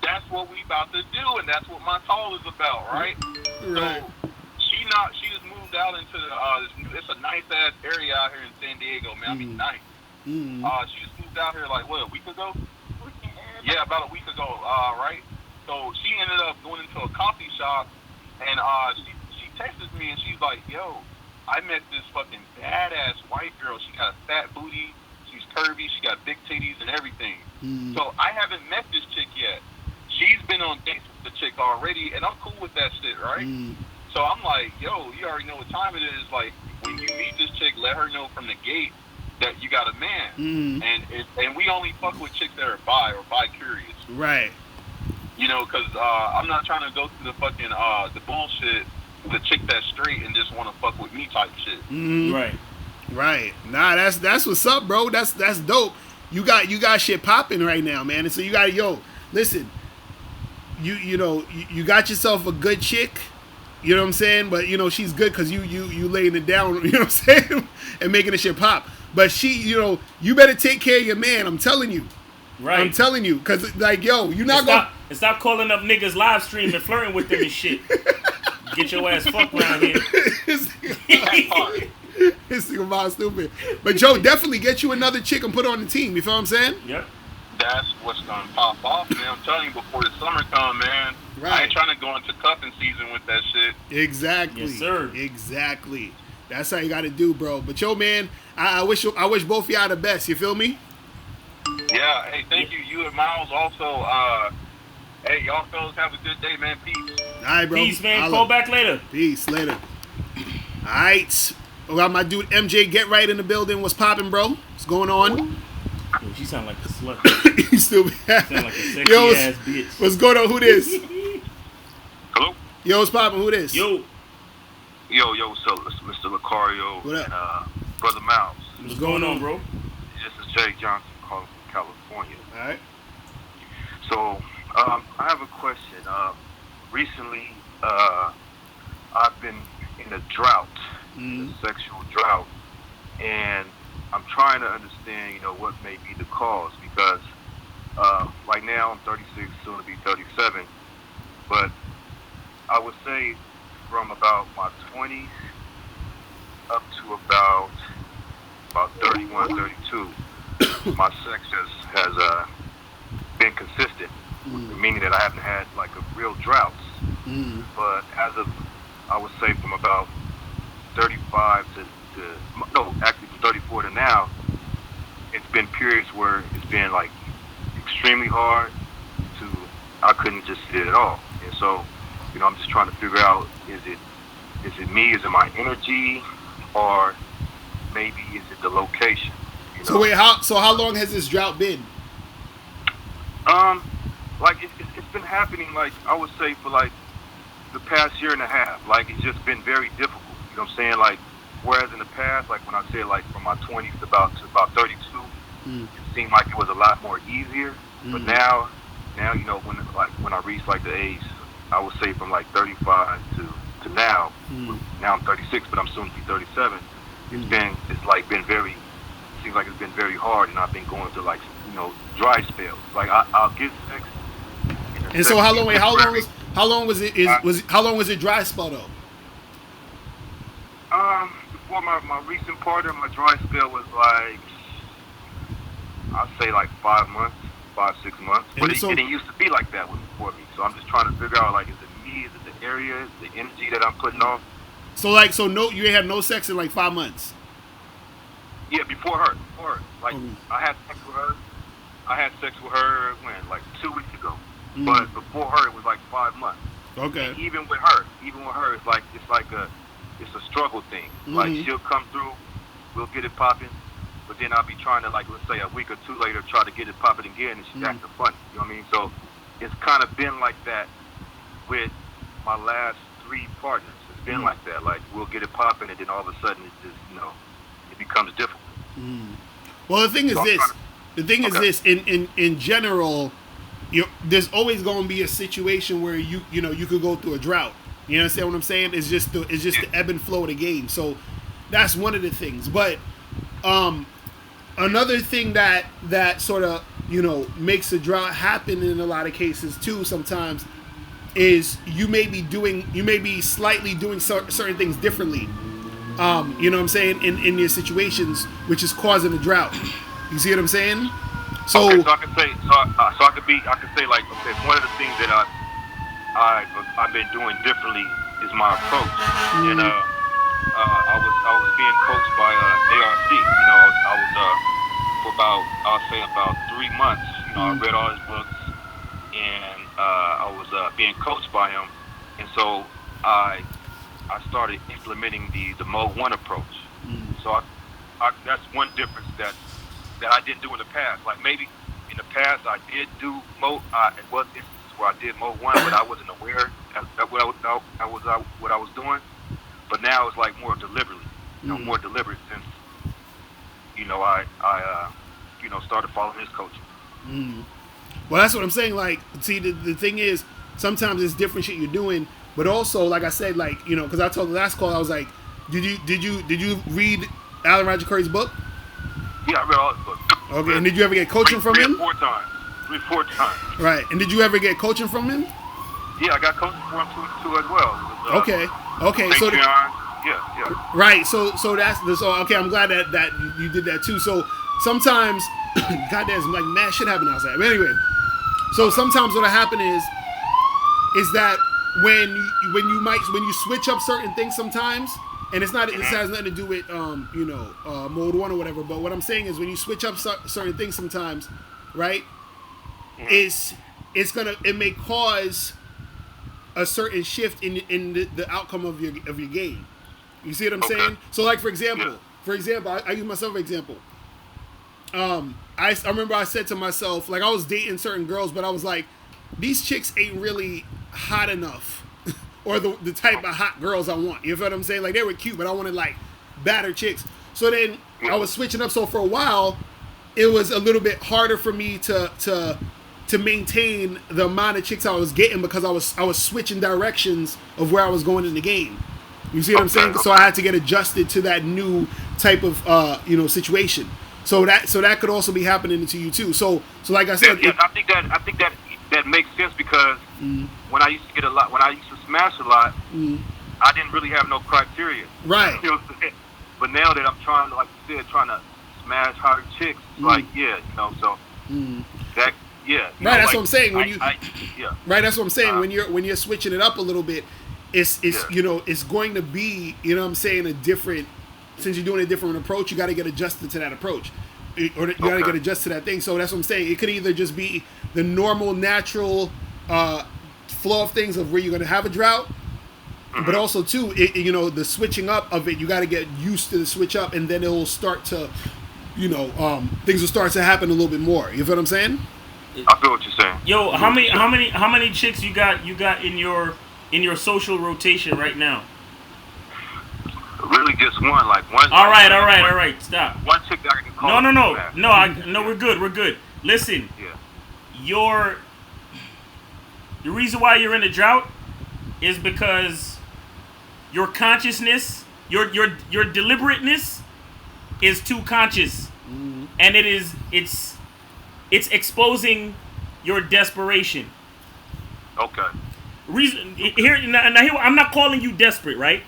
That's what we about to do, and that's what my call is about, right? Right. So she just moved out into it's a nice ass area out here in San Diego, man. I mean nice. She just moved out here like what, a week ago? Yeah, about a week ago, right? So she ended up going into a coffee shop, and she texted me, and she's like, yo, I met this fucking badass white girl. She got a fat booty, she's curvy, she got big titties and everything. So I haven't met this chick yet. She's been on dates with the chick already, and I'm cool with that shit, right? So I'm like, yo, you already know what time it is. Like, when you meet this chick, let her know from the gate that you got a man. And we only fuck with chicks that are bi or bi-curious. Right. You know, because I'm not trying to go through the fucking, the bullshit with a chick that's straight and just want to fuck with me type shit. Right. Nah, that's what's up, bro. That's dope. You got shit popping right now, man. And so you got, listen, you know, you got yourself a good chick. You know what I'm saying? But, you know, she's good because you laying it down, you know what I'm saying? And making the shit pop. But you better take care of your man. I'm telling you. Right. I'm telling you. Because, like, yo, you're not going to... Stop calling up niggas live stream and flirting with them and shit. Get your ass fucked around here. This thing about stupid. But, Joe, definitely get you another chick and put her on the team. You feel what I'm saying? Yep. That's what's going to pop off, man. I'm telling you, before the summer come, man. Right. I ain't trying to go into cuffing season with that shit. Exactly. Yes, sir. Exactly. That's how you got to do, bro. But, yo, man, I wish both of y'all the best. You feel me? Yeah. Hey, thank you. You and Miles also. Hey, y'all fellas have a good day, man. Peace. All right, bro. Peace, man. Call back later. Peace. Later. All right. We got my dude MJ Get Right in the building. What's popping, bro? What's going on? Yo, she sound like a slut. You still sound like a sexy ass bitch. What's going on? Who this? Yo, what's poppin'? Who this? Yo, So it's Mr. Locario What up? and Brother Mouse. what's going on, bro? This is Jay Johnson calling from California. All right. So I have a question. Recently, I've been in a drought, a sexual drought, and I'm trying to understand, what may be the cause because right now I'm 36, soon to be 37, but I would say from about my 20s up to about 31, 32, my sex has been consistent, meaning that I haven't had like a real drought. But as of, I would say from about 35 actually from 34 to now, it's been periods where it's been like extremely hard to, I couldn't just sit at all. And so, I'm just trying to figure out, is it me, is it my energy, or maybe is it the location? So wait, how long has this drought been? Like it's been happening, like I would say for like the past year and a half. Like it's just been very difficult. You know what I'm saying? Like whereas in the past, like when I say like from my 20s to about 32, it seemed like it was a lot more easier. But now when I reach like the age, I would say from like 35 to now. Now I'm 36, but I'm soon to be 37. It seems like it's been very hard, and I've been going through like dry spells. Like I'll get sex. And so how long was it dry spell though? Before my recent partner, my dry spell was like, I'd say like 5 months, 6 months. But it didn't used to be like that before me. So I'm just trying to figure out, like, is it me, is it the area, is it the energy that I'm putting off? So no, you ain't had no sex in like 5 months. Yeah, before her. Like I had sex with her when, like 2 weeks ago. But before her, it was like 5 months. Okay. And even with her, it's a struggle thing. Like she'll come through, we'll get it popping, but then I'll be trying to, like, let's say a week or two later, try to get it popping again, and she's acting funny. You know what I mean? So it's kind of been like that with my last 3 partners. It's been like that. Like we'll get it popping, and then all of a sudden it just, it becomes difficult. Well, the thing is this. In general, there's always going to be a situation where you could go through a drought. You understand what I'm saying? It's just the ebb and flow of the game. So that's one of the things. But another thing that sort of makes a drought happen in a lot of cases too sometimes is you may be slightly doing certain things differently. You know what I'm saying, in your situations, which is causing a drought. You see what I'm saying? So okay, so I can say like, okay, one of the things that I've been doing differently is my approach. And I was being coached by ARC. I was for about 3 months. I read all his books, and I was being coached by him, and so I started implementing the Mode 1 approach. So that's one difference that I didn't do in the past. Like maybe in the past I did do Mode. It was instances where I did Mode 1, but I wasn't aware of what I was doing. But now it's like more deliberately, more deliberate since I started following his coaching. Well, that's what I'm saying. Like, see, the thing is, sometimes it's different shit you're doing. But also, like I said, like, because I told the last call, I was like, did you read Alan Roger Curry's book? Yeah, I read all his books. Okay, and did you ever get coaching from him? 4 times. Right, and did you ever get coaching from him? Yeah, I got coaching from him too as well. Okay, so yeah. Right, so that's okay. I'm glad that you did that too. So sometimes, goddamn, like mad shit happening outside. But anyway, so sometimes what'll happen is that when you switch up certain things sometimes, and it has nothing to do with Mode 1 or whatever, but what I'm saying is when you switch up certain things sometimes, right, it may cause a certain shift in the outcome of your game. You see what I'm saying? So like for example, I use myself as example. I remember I said to myself, like, I was dating certain girls, but I was like, these chicks ain't really hot enough or the type of hot girls I want. You feel what I'm saying? Like, they were cute, but I wanted like badder chicks. So then I was switching up. So for a while, it was a little bit harder for me to maintain the amount of chicks I was getting because I was switching directions of where I was going in the game. You see what I'm saying? So I had to get adjusted to that new type of situation. So that could also be happening to you too. So like I said, I think that makes sense because when I used to smash a lot, I didn't really have no criteria. Right. You know what I'm saying? But now that I'm trying to, like you said, trying to smash hard chicks, like that. Yeah, right. That's what I'm saying. When right. That's what I'm saying. When you're switching it up a little bit, it's it's going to be what I'm saying, a different. Since you're doing a different approach, you got to get adjusted to that approach, or you got to get adjusted to that thing. So that's what I'm saying. It could either just be the normal, natural flow of things of where you're going to have a drought, but also too, the switching up of it. You got to get used to the switch up, and then it will start to, things will start to happen a little bit more. You feel what I'm saying? I feel what you're saying. Yo, how many chicks you got in your social rotation right now? Really, just one. Like one. All right. Stop. One chick that I can call. No. We're good. Listen. Yeah. The reason why you're in a drought is because your consciousness, your deliberateness, is too conscious, and it's exposing your desperation. Okay. Reason here I'm not calling you desperate, right?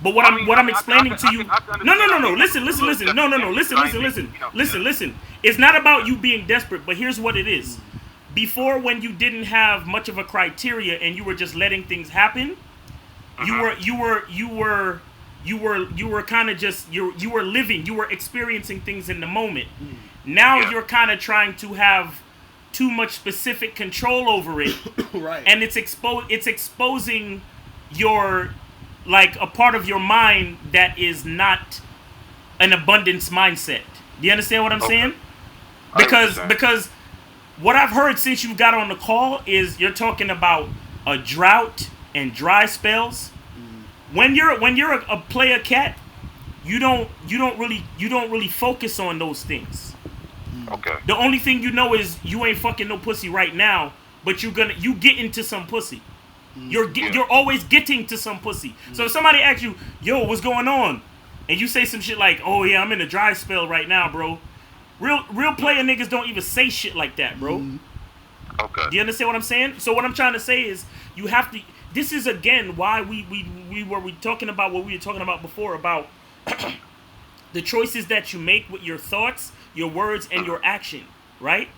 But what I'm explaining to you. No. Listen. Listen. It's not about you being desperate, but here's what it is. Before, when you didn't have much of a criteria and you were just letting things happen, you were kind of just you were living, you were experiencing things in the moment. Now you're kind of trying to have too much specific control over it, right? And it's exposing your, like, a part of your mind that is not an abundance mindset. Do you understand what I'm saying? Because what I've heard since you got on the call is you're talking about a drought and dry spells. When you're a player cat, you don't really focus on those things. Okay. The only thing you know is you ain't fucking no pussy right now, but you get into some pussy. You're always getting to some pussy. So if somebody asks you, "Yo, what's going on?" and you say some shit like, "Oh yeah, I'm in a dry spell right now, bro." Real player niggas don't even say shit like that, bro. Okay. Do you understand what I'm saying? So what I'm trying to say is you have to. This is again why we were talking about what we were talking about before about the choices that you make with your thoughts, your words, and your action. Right?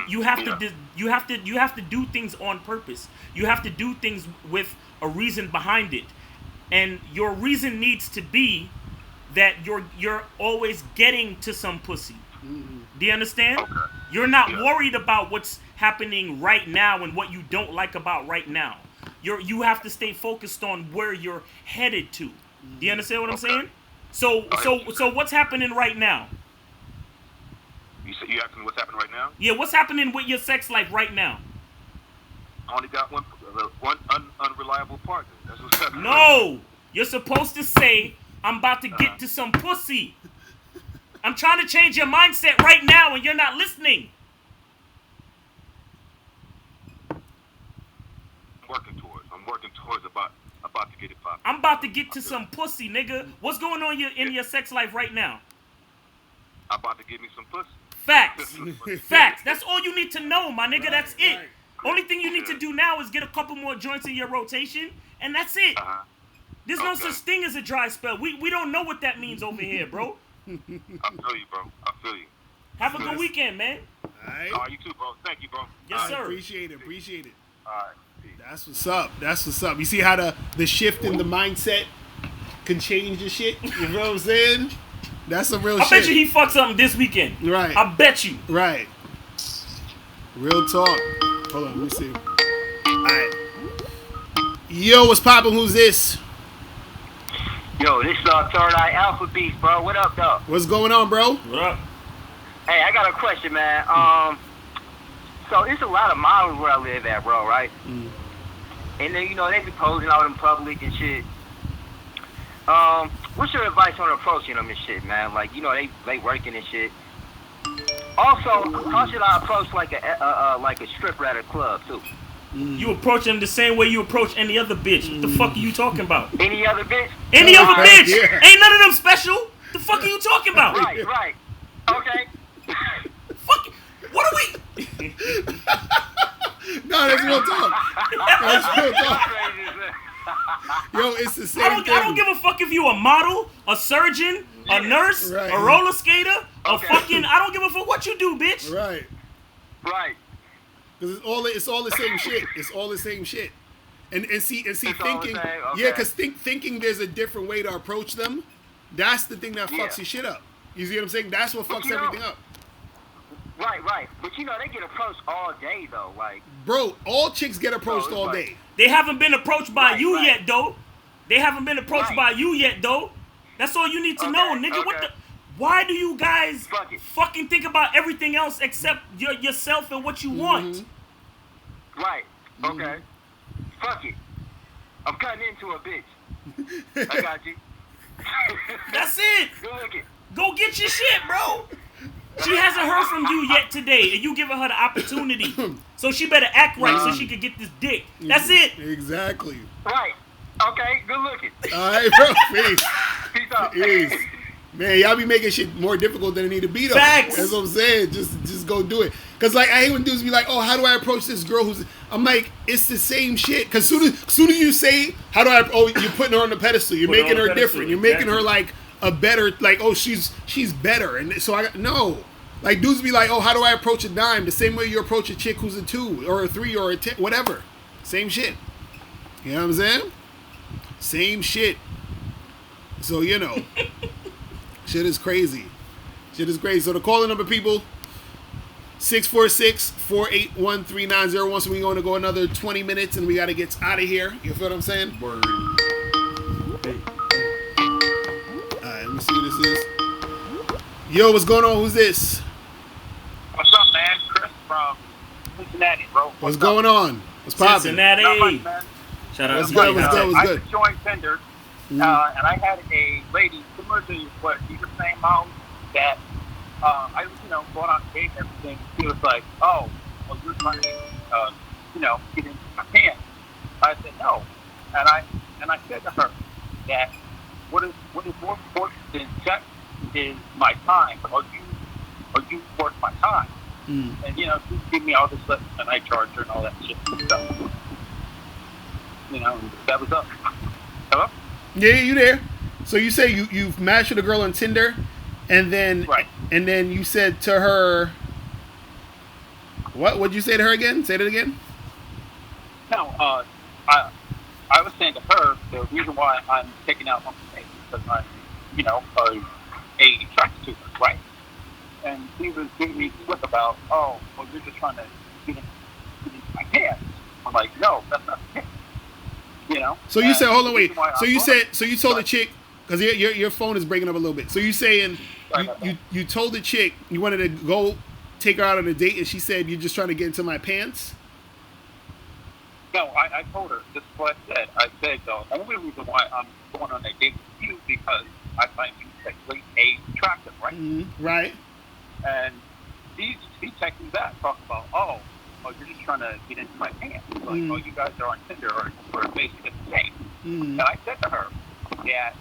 You have to do things on purpose. You have to do things with a reason behind it, and your reason needs to be that you're always getting to some pussy. Do you understand? Okay. You're not worried about what's happening right now and what you don't like about right now. You have to stay focused on where you're headed to. Do you understand what I'm saying? So what's happening right now? You asking what's happening right now? Yeah, what's happening with your sex life right now? I only got one unreliable partner. That's what's happening. No, you're supposed to say, "I'm about to get to some pussy." I'm trying to change your mindset right now, and you're not listening. I'm working towards about to get it popped. I'm about to get to some pussy, nigga. What's going on in your sex life right now? I'm about to give me some pussy. Facts. Facts. That's all you need to know, my nigga. That's it. Right. Only thing you need to do now is get a couple more joints in your rotation, and that's it. There's no such thing as a dry spell. We don't know what that means over here, bro. I feel you, bro. I feel you. Have a good weekend, man. All right. Oh, you too, bro. Thank you, bro. Yes, sir. Appreciate it. All right. That's what's up. You see how the shift in the mindset can change the shit? You know what I'm saying? That's some real shit. I bet you he fucked something this weekend. Right. I bet you. Right. Real talk. Hold on, let me see. Alright. Yo, what's poppin'? Who's this? Yo, this Third Eye Alpha Beast, bro. What up, though? What's going on, bro? What up? Hey, I got a question, man. So it's a lot of models where I live at, bro, right? and then they be posing out in public and shit. What's your advice on approaching them and shit, man? Like, they working and shit. Also, how should I approach like a stripper at a club too? You approach them the same way you approach any other bitch. What the fuck are you talking about? Any other bitch? Any other bitch? Yeah. Ain't none of them special. The fuck are you talking about? Right. Okay. Fuck. What are we? No, that's real talk. That's real talk. Yo, it's the same thing. I don't give a fuck if you a model, a surgeon, a nurse, right. a roller skater, Okay. a fucking. I don't give a fuck what you do, bitch. Right. Right. Because it's all the same shit. It's all the same shit. And see It's all the thinking, same, okay. yeah, because thinking there's a different way to approach them. That's the thing that fucks Yeah. your shit up. You see what I'm saying? That's what But fucks everything up. Right. But they get approached all day though. Like, Bro, all chicks get approached it's all like- day. They haven't been approached by Right, you right. yet, though. They haven't been approached Right. by you yet, though. That's all you need to know, Okay, nigga. What okay. the? Why do you guys Fuck it. fucking think about everything else except yourself and what you want? right. Okay. Fuck it. I'm cutting into a bitch. I got you. That's it. Good looking. Go get your shit, bro. She hasn't heard from you yet today, and you giving her the opportunity. So she better act right so she can get this dick. That's it. Exactly. Right. Okay. Good looking. All right, bro. Peace. Peace out. Peace. Man, y'all be making shit more difficult than it need to be, though. Facts. That's what I'm saying. Just go do it. Because, like, I hate when dudes be like, oh, how do I approach this girl who's... I'm like, it's the same shit. Because soon as you say, how do I... Oh, you're putting her on the pedestal. You're Put her making on the her pedestal, different. You're making exactly. her, like, a better... Like, oh, she's better. And so no. Like, dudes be like, oh, how do I approach a dime? The same way you approach a chick who's a 2 or a 3 or a 10, whatever. Same shit. You know what I'm saying? Same shit. So, shit is crazy. So the calling number, people, 646-481-3901. So we're going to go another 20 minutes and we got to get out of here. You feel what I'm saying? Word. Alright, let me see who this is. Yo, what's going on? Who's this? What's up, man? Chris from Cincinnati, bro. What's going on? What's poppin'? Cincinnati. Not much, man. Shout out What's to good? you. What's good? What's I good? just joined Tinder, and I had a lady similar to what you were saying, Mom, that I was, going on a date and everything. She was like, "Oh, well, you're trying to, get into my pants." I said no, and I said to her that what is more important than sex is my time. Are you worth my time? And she gave me all this stuff, and I charged her and all that shit. So, that was up. Hello? Yeah, you there? So you say you've matched with a girl on Tinder, and then Right. and then you said to her, what? What'd you say to her again? Say that again. No, I was saying to her the reason why I'm taking out on the date is because I'm, attracted to her, right? And she was giving me slip about, oh, well, you're just trying to get into my pants. I'm like, no, that's not the case. So you said, hold on, wait. So you told the Right. chick, because your phone is breaking up a little bit. So you saying Sorry about that. you told the chick you wanted to go take her out on a date, and she said you're just trying to get into my pants. No, I told her, this is what I said. I said, the only reason why I'm going on a date with you because I find you sexually attractive, right? Right. And she texted me back, talking about, oh, you're just trying to get into my pants. Like, oh, you guys are on Tinder or we're basically the same. And I said to her that,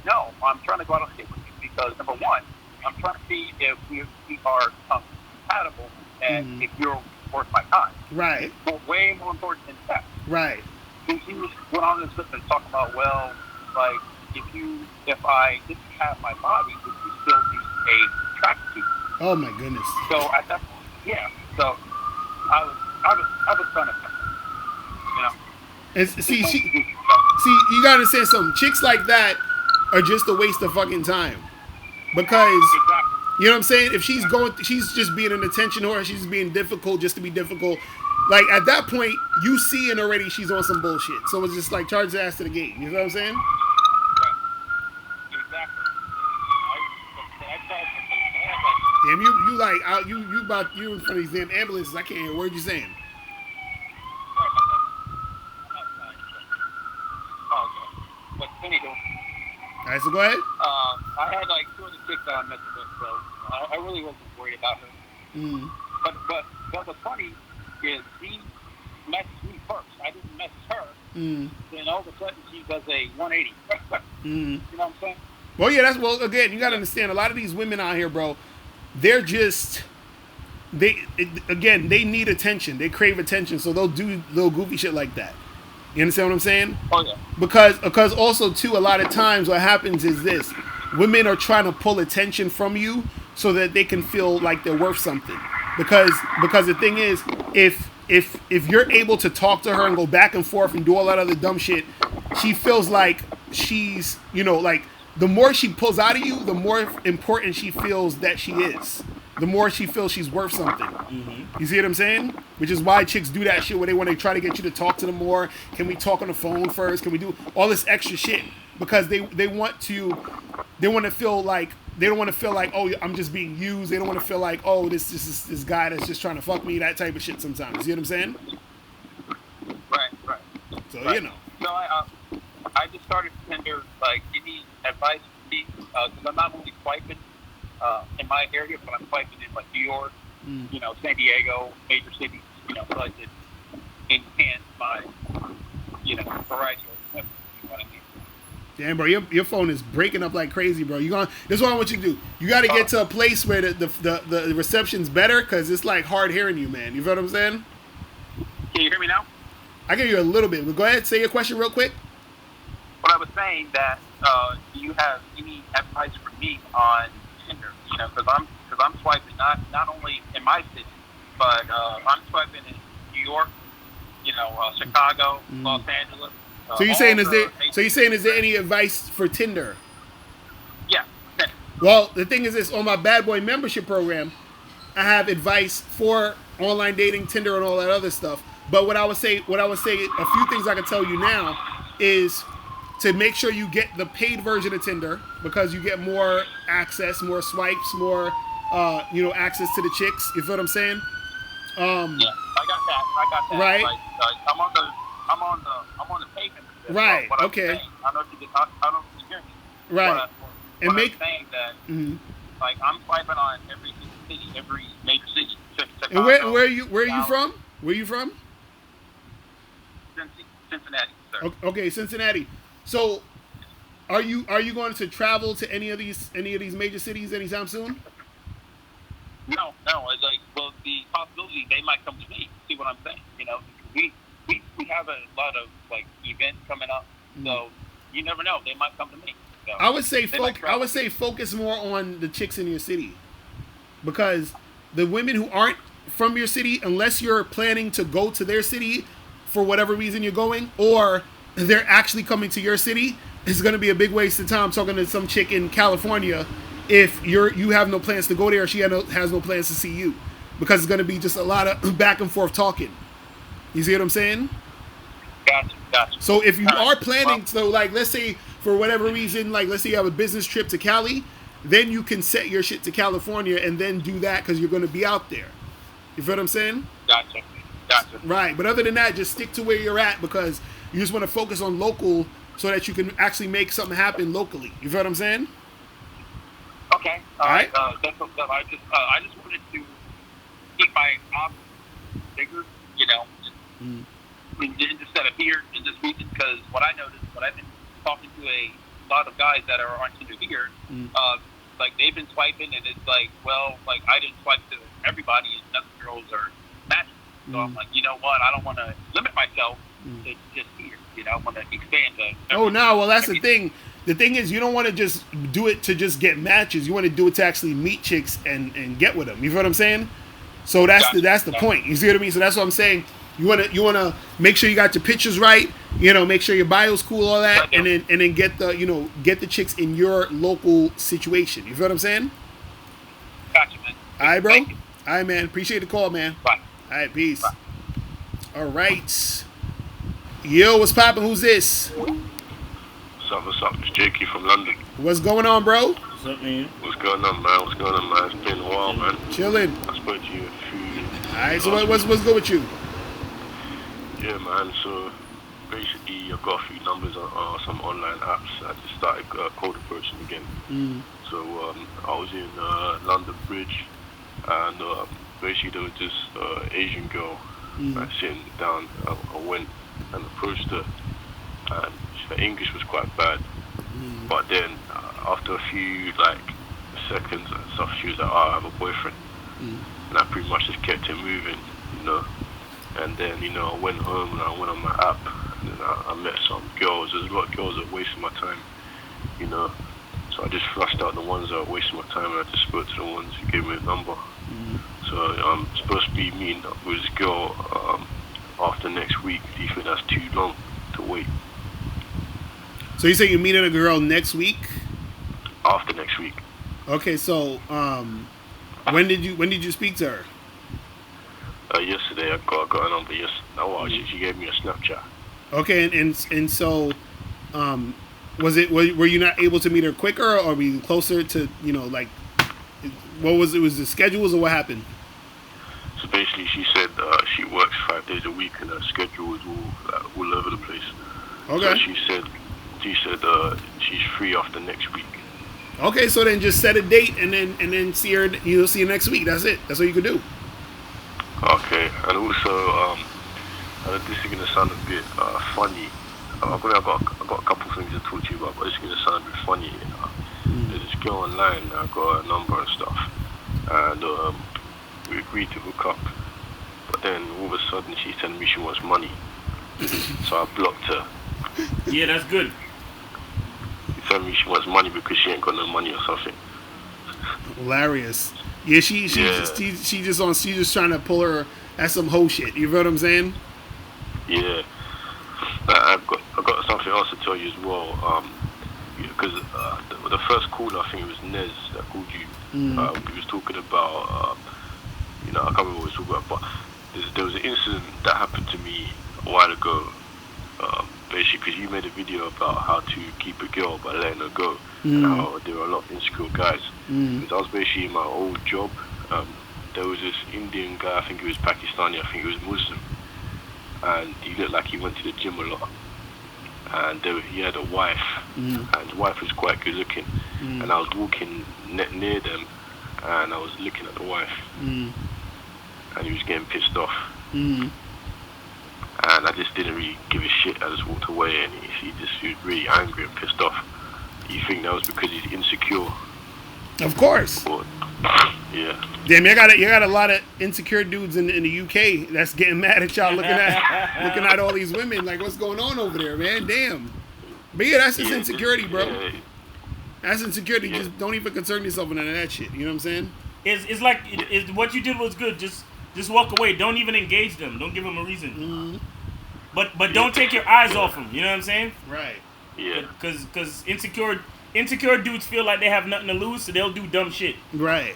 no, I'm trying to go out on a date with you because, number one, I'm trying to see if we are compatible and if you're worth my time. Right. But way more important than sex. Right. She went on this list and talking about, well, like, if I didn't have my body, would you still be attracted to me? Oh my goodness. So at that, so I was trying to, And see, you gotta understand something. Chicks like that are just a waste of fucking time, because exactly. you know what I'm saying. If she's just being an attention whore. She's being difficult just to be difficult. Like at that point, you seeing already she's on some bullshit. So it's just like charge the ass to the gate. You know what I'm saying? Exactly. Damn, you in front of these damn ambulances. I can't hear a word you're saying. All right, so go ahead. I had like 2 other chicks that I met with, so I really wasn't worried about her. Mm. But what's funny is she messaged me first. I didn't message her. Mm. Then all of a sudden she does a 180. Mm. You know what I'm saying? Well, yeah, again, you got to understand, a lot of these women out here, bro, they're just, they need attention. They crave attention, so they'll do little goofy shit like that. You understand what I'm saying? Oh, yeah. Because also, too, a lot of times what happens is this. Women are trying to pull attention from you so that they can feel like they're worth something. Because the thing is, if you're able to talk to her and go back and forth and do all that other dumb shit, she feels like she's, like, the more she pulls out of you, the more important she feels that she is. The more she feels she's worth something. Mm-hmm. You see what I'm saying? Which is why chicks do that shit where they want to try to get you to talk to them more. Can we talk on the phone first? Can we do all this extra shit? Because they want to feel like, they don't want to feel like, oh, I'm just being used. They don't want to feel like, oh, this guy that's just trying to fuck me, that type of shit sometimes. You see what I'm saying? Right. So, right. No, I just started Tinder. Like, any advice for me? Because I'm not only swiping in my area, but I'm swiping in like New York, San Diego, major cities, so I can enhance my, variety of women. You know what I mean? Damn, bro, your phone is breaking up like crazy, bro. This is what I want you to do. You got to get to a place where the reception's better, because it's like hard hearing you, man. You feel what I'm saying? Can you hear me now? I can hear you a little bit, but go ahead, say your question real quick. What I was saying that, do you have any advice for me on Tinder? Because I'm swiping not only in my city, but I'm swiping in New York, Chicago, Los Angeles. So you're saying is there any advice for Tinder? Yeah. Well, the thing is this: on my Bad Boy membership program, I have advice for online dating, Tinder, and all that other stuff. But what I would say, a few things I can tell you now is to make sure you get the paid version of Tinder, because you get more access, more swipes, more access to the chicks. You feel what I'm saying? Yeah, I got that. Right. Like, I'm on the pavement. Right. Okay. I don't know if you hear me. Right. And I'm saying that, like, I'm swiping on every city, every major city. Chicago, and where are you from? Where are you from? Cincinnati, sir. Okay, Cincinnati. So, are you going to travel to any of these major cities anytime soon? No. It's like, well, the possibility they might come to me. See what I'm saying? We have a lot of like events coming up, so you never know. They might come to me. So I would say focus more on the chicks in your city, because the women who aren't from your city, unless you're planning to go to their city for whatever reason you're going, or they're actually coming to your city, it's going to be a big waste of time talking to some chick in California if you have no plans to go there, or she has no plans to see you, because it's going to be just a lot of back and forth talking. You see what I'm saying? Gotcha. So if you are planning, so like, let's say for whatever reason, like let's say you have a business trip to Cali, then you can set your shit to California and then do that, because you're going to be out there. You feel what I'm saying? Gotcha. Right, but other than that, just stick to where you're at, because you just want to focus on local so that you can actually make something happen locally. You feel what I'm saying? Okay. All right. That's what's up. I just wanted to keep my options bigger, instead of here in this region, because what I noticed, what I've been talking to a lot of guys that are on Tinder here, like they've been swiping, and it's like, well, like I didn't swipe to everybody, and none of the girls are matching. So I'm like, you know what? I don't want to limit myself to just here. I want to expand the. Oh no! Well, that's the thing. The thing is, you don't want to just do it to just get matches. You want to do it to actually meet chicks and get with them. You feel what I'm saying? So that's the point. You see what I mean? So that's what I'm saying. You want to make sure you got your pictures right. Make sure your bio's cool, all that, and then get the chicks in your local situation. You feel what I'm saying? Gotcha, man. All right, bro. Thank you. All right, man. Appreciate the call, man. Bye. All right, peace. Bye. All right. Yo, what's poppin'? Who's this? What's up? It's Jakey from London. What's going on, bro? What's up, man? What's going on, man? It's been a while, man. Chilling. I spoke to you a few. All right, so what's good with you? Yeah, man. So basically I got a few numbers on some online apps. I just started cold approaching again. So I was in London Bridge, and basically there was this Asian girl sitting down. I went and approached her, and her English was quite bad. But then after a few seconds and stuff, she was like, "Oh, I have a boyfriend," and I pretty much just kept it moving, you know. And then, you know, I went home and I went on my app, and then I met some girls. There's a lot of girls that were wasting my time, you know. So I just flushed out the ones that were wasting my time, and I just spoke to the ones who gave me a number. So I'm supposed to be meeting up with this girl after next week. Do you think that's too long to wait? So you say you're meeting a girl next week? After next week. Okay, so when did you speak to her? Yesterday I got a number. She gave me a Snapchat. Okay, and so were you not able to meet her quicker, or were you closer to, you know, like, what was it? Was the schedules, or what happened? So basically, she said she works 5 days a week, and her schedule is all over the place. Okay. So she said she's free after next week. Okay, so then just set a date and then see her. You'll see her next week. That's it. That's what you can do. Okay, and also this is gonna sound a bit funny. I've got a couple things to talk to you about, but it's gonna sound a bit funny. There's this girl online. I got a number and stuff, and we agreed to hook up. But then all of a sudden, she's telling me she wants money, so I blocked her. Yeah, that's good. She's telling me she wants money because she ain't got no money or something. Hilarious. Yeah, she's just trying to pull her at some hoe shit. You know what I'm saying? Yeah. I've got something else to tell you as well. Because the first caller, I think it was Nez that called you. He was talking about, I can't remember what he was talking about, but there was an incident that happened to me a while ago. Basically, because you made a video about how to keep a girl by letting her go, and how there were a lot of insecure guys. Because I was basically in my old job. There was this Indian guy, I think he was Pakistani, I think he was Muslim, and he looked like he went to the gym a lot. And he had a wife, and the wife was quite good looking. And I was walking near them, and I was looking at the wife, and he was getting pissed off. And I just didn't really give a shit. I just walked away, and he was really angry and pissed off. You think that was because he's insecure? Of course. But, yeah. Damn, you got a lot of insecure dudes in the UK that's getting mad at y'all looking at all these women. Like, what's going on over there, man? Damn. But yeah, that's just insecurity, bro. Yeah. That's insecurity. Yeah. Just don't even concern yourself with none of that shit. You know what I'm saying? It's like what you did was good. Just walk away. Don't even engage them. Don't give them a reason. But don't take your eyes off them. You know what I'm saying? Right. Yeah. Because insecure dudes feel like they have nothing to lose, so they'll do dumb shit. Right.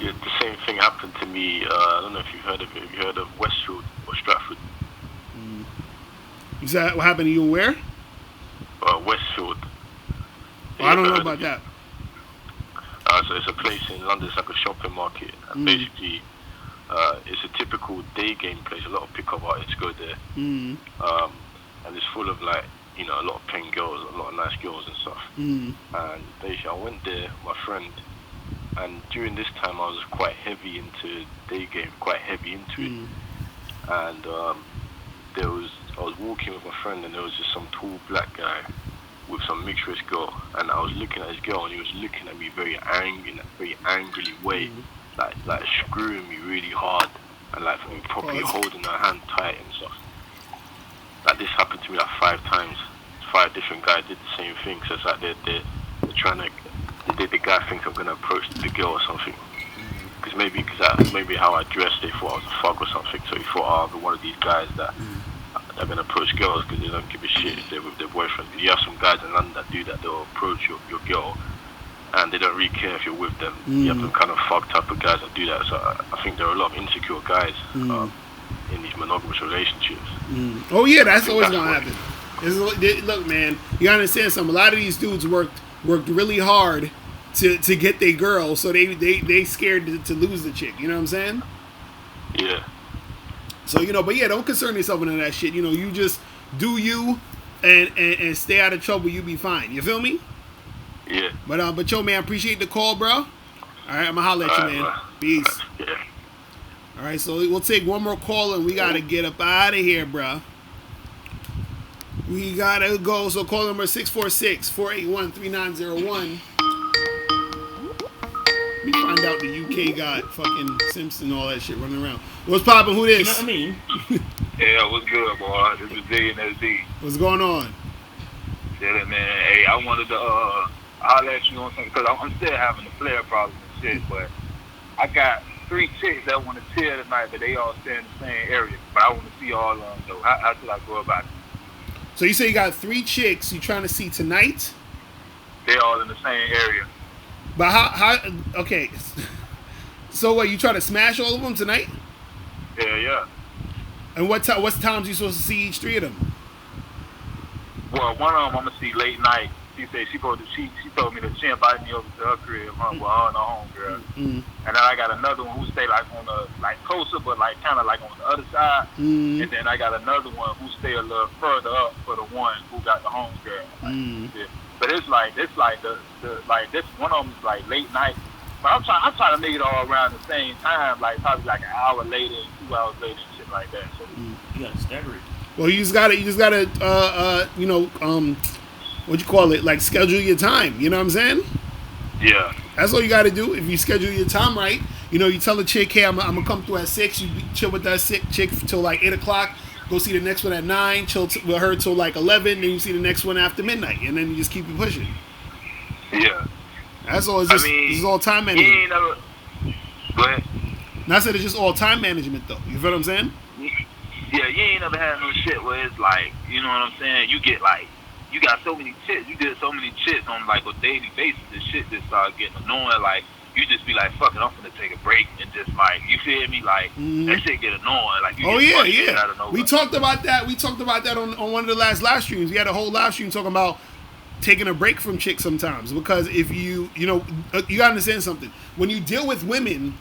Yeah, the same thing happened to me. I don't know if you've heard of it. Have you heard of Westfield or Stratford? Is that what happened to you? Where? Westfield. I don't know about that. So it's a place in London. It's like a shopping market, and basically, it's a typical day game place. A lot of pickup artists go there, and it's full of a lot of paying girls, a lot of nice girls and stuff. And basically, I went there with my friend, and during this time, I was quite heavy into day game, quite heavy into it. And I was walking with my friend, and there was just some tall black guy with some mixed race girl, and I was looking at this girl, and he was looking at me very angry, in a very angrily way, like screwing me really hard, and probably holding her hand tight and stuff. Like, this happened to me 5 times. 5 different guys did the same thing. So it's like they're trying to. The guy thinks I'm gonna approach the girl or something. Because maybe how I dressed, they thought I was a fuck or something. So he thought, I'll be one of these guys that are gonna approach girls because they don't give a shit if they're with their boyfriend. You have some guys in London that do that. They'll approach your girl, and they don't really care if you're with them. You have some kind of fucked up of guys that do that. So I think there are a lot of insecure guys in these monogamous relationships. Oh yeah, that's always gonna happen. Look, man, you gotta understand something. A lot of these dudes worked really hard to get their girl, so they scared to lose the chick. You know what I'm saying? Yeah. So, but yeah, don't concern yourself with none of that shit. You just do you and stay out of trouble. You be fine. You feel me? Yeah. But yo, man, appreciate the call, bro. All right, I'm gonna holler at you, man. Peace. Yeah. All right, so we'll take one more call and we gotta get up out of here, bro. We gotta go. So call number 646-481-3901. Let me find out the UK got fucking Simpson and all that shit running around. What's poppin'? Who this? You know what I mean? Yeah, what's good, boy? This is D and SD. What's going on? Chillin', man. Hey, I wanted to holler at you on something because I'm still having the player problem and shit, but I got 3 chicks that want to chill tonight, but they all stay in the same area. But I want to see all of them, though. How should I go about it? So you say you got 3 chicks you trying to see tonight? They all in the same area. But how okay. So what, you try to smash all of them tonight? Yeah. And what's times you supposed to see each 3 of them? Well, one of them I'm gonna see late night. She said she told me that she invited me over to her crib, with her and her homegirl. Mm. And then I got another one who stay like on the closer, but like kind of like on the other side. Mm. And then I got another one who stay a little further up for the one who got the homegirl. Yeah. But it's like the this one of them is like late night. But I'm trying to make it all around the same time, like probably like an hour later, 2 hours later, and shit like that. So you gotta stagger it. Well, you just gotta what you call it, like schedule your time. You know what I'm saying? yeah. That's all you gotta do. If you schedule your time right, you tell the chick, hey, I'm gonna come through at 6. You chill with that chick till like 8 o'clock. Go see the next one at 9. Chill with her till like 11. Then you see the next one after midnight, and then you just keep it pushing. Yeah. That's all. This is all time management. You ain't never. Go ahead. And I said it's just all time management, though. You feel what I'm saying? Yeah, you ain't never had no shit where it's like, you know what I'm saying? You get like, you got so many chicks. You did so many chicks on like a daily basis. This shit just started getting annoying. Like, you just be like, fuck it, I'm gonna take a break and just like, you feel me? Like, that shit get annoying. Like, you get frustrated out of nowhere. We talked about that. We talked about that on one of the last live streams. We had a whole live stream talking about taking a break from chicks sometimes, because if you gotta understand something. When you deal with women,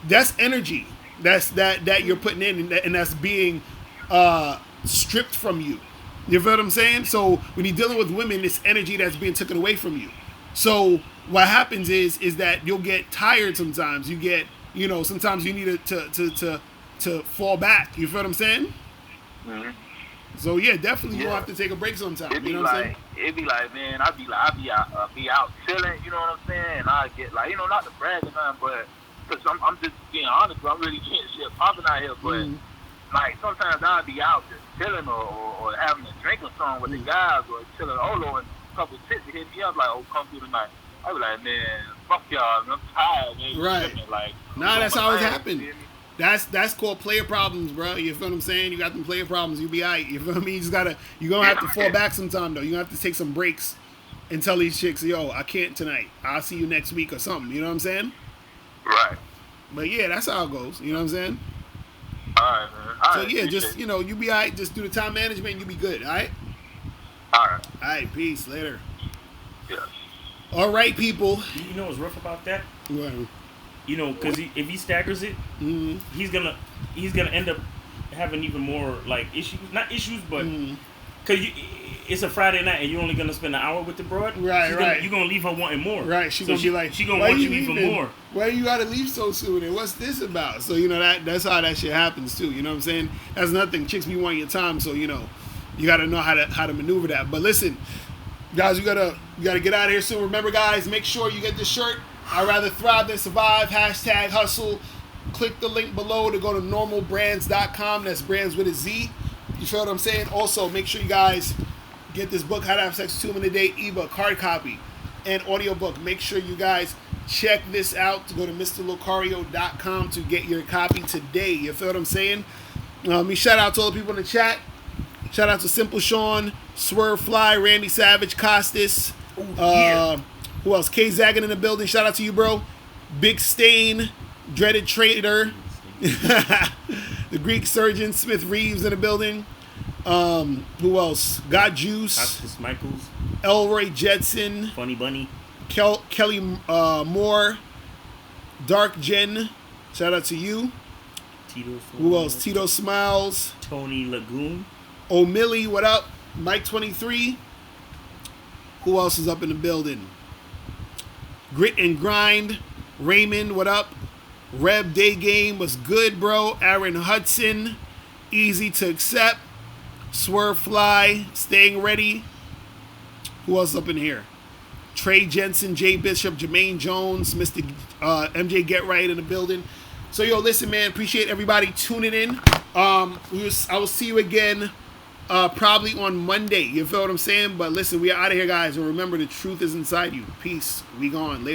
that's energy that you're putting in, and that's being stripped from you. You feel what I'm saying? So when you're dealing with women, it's energy that's being taken away from you. So what happens is that you'll get tired sometimes. You get, sometimes you need to fall back. You feel what I'm saying? Mm-hmm. So yeah, definitely you'll have to take a break sometime. It'd be you know what I'm saying? It'd be like, man, I be out chilling, you know what I'm saying? And I get like, not to brag or nothing, but because I'm just being honest, I'm really getting shit popping out here. But like sometimes I'll be out just chilling or having a drink or something with the guys, or chilling Olo, and a couple of chicks hit me up like, oh, come through tonight. I be like, man, fuck y'all, I'm tired, man. Right. Like, that's how it happened. That's called player problems, bro. You feel what I'm saying? You got them player problems. You be alright. You feel me? You're gonna have to fall back sometime though. You're gonna have to take some breaks and tell these chicks, yo, I can't tonight. I'll see you next week or something. You know what I'm saying? Right. But yeah, that's how it goes. You know what I'm saying? Alright, man. So yeah, just you be alright. Just do the time management and you be good. Alright. Alright. Alright. Peace. Later. Yeah. All right, people. You know what's rough about that? What? Because if he staggers it, he's gonna end up having even more like issues. Not issues, but because it's a Friday night and you're only gonna spend an hour with the broad. Right. You're gonna leave her wanting more. Right. She gonna be like, she gonna want you even more. Why you gotta leave so soon? And what's this about? So that's how that shit happens too. You know what I'm saying? That's nothing. Chicks be wanting your time, so you gotta know how to maneuver that. But listen, guys, you gotta get out of here soon. Remember, guys, make sure you get this shirt. I'd rather thrive than survive. #hustle. Click the link below to go to normalbrands.com. That's brands with a Z. You feel what I'm saying? Also, make sure you guys get this book, How to Have Sex 2 Minute a Day, ebook, hard copy, and audiobook. Make sure you guys check this out. To go to MrLocario.com to get your copy today. You feel what I'm saying? Shout out to all the people in the chat. Shout out to Simple Sean, Swerve Fly, Randy Savage, Costas. Who else? K Zaggin in the building. Shout out to you, bro. Big Stain, Dreaded Trader, the Greek Surgeon, Smith Reeves in the building. Who else? God Juice, Costas Michaels, Elroy Jetson, Funny Bunny, Kelly Moore, Dark Jen. Shout out to you. Tito. Who else? Tito Smiles. Tony Lagoon. O'Milly, what up? Mike 23. Who else is up in the building? Grit and Grind. Raymond, what up? Reb Day Game was good, bro. Aaron Hudson. Easy to accept. Swerve Fly. Staying ready. Who else up in here? Trey Jensen, Jay Bishop, Jermaine Jones, Mr. MJ Get Right in the building. So, yo, listen, man. Appreciate everybody tuning in. I will see you again probably on Monday. You feel what I'm saying? But listen, we are out of here, guys. And remember, the truth is inside you. Peace. We gone. Later.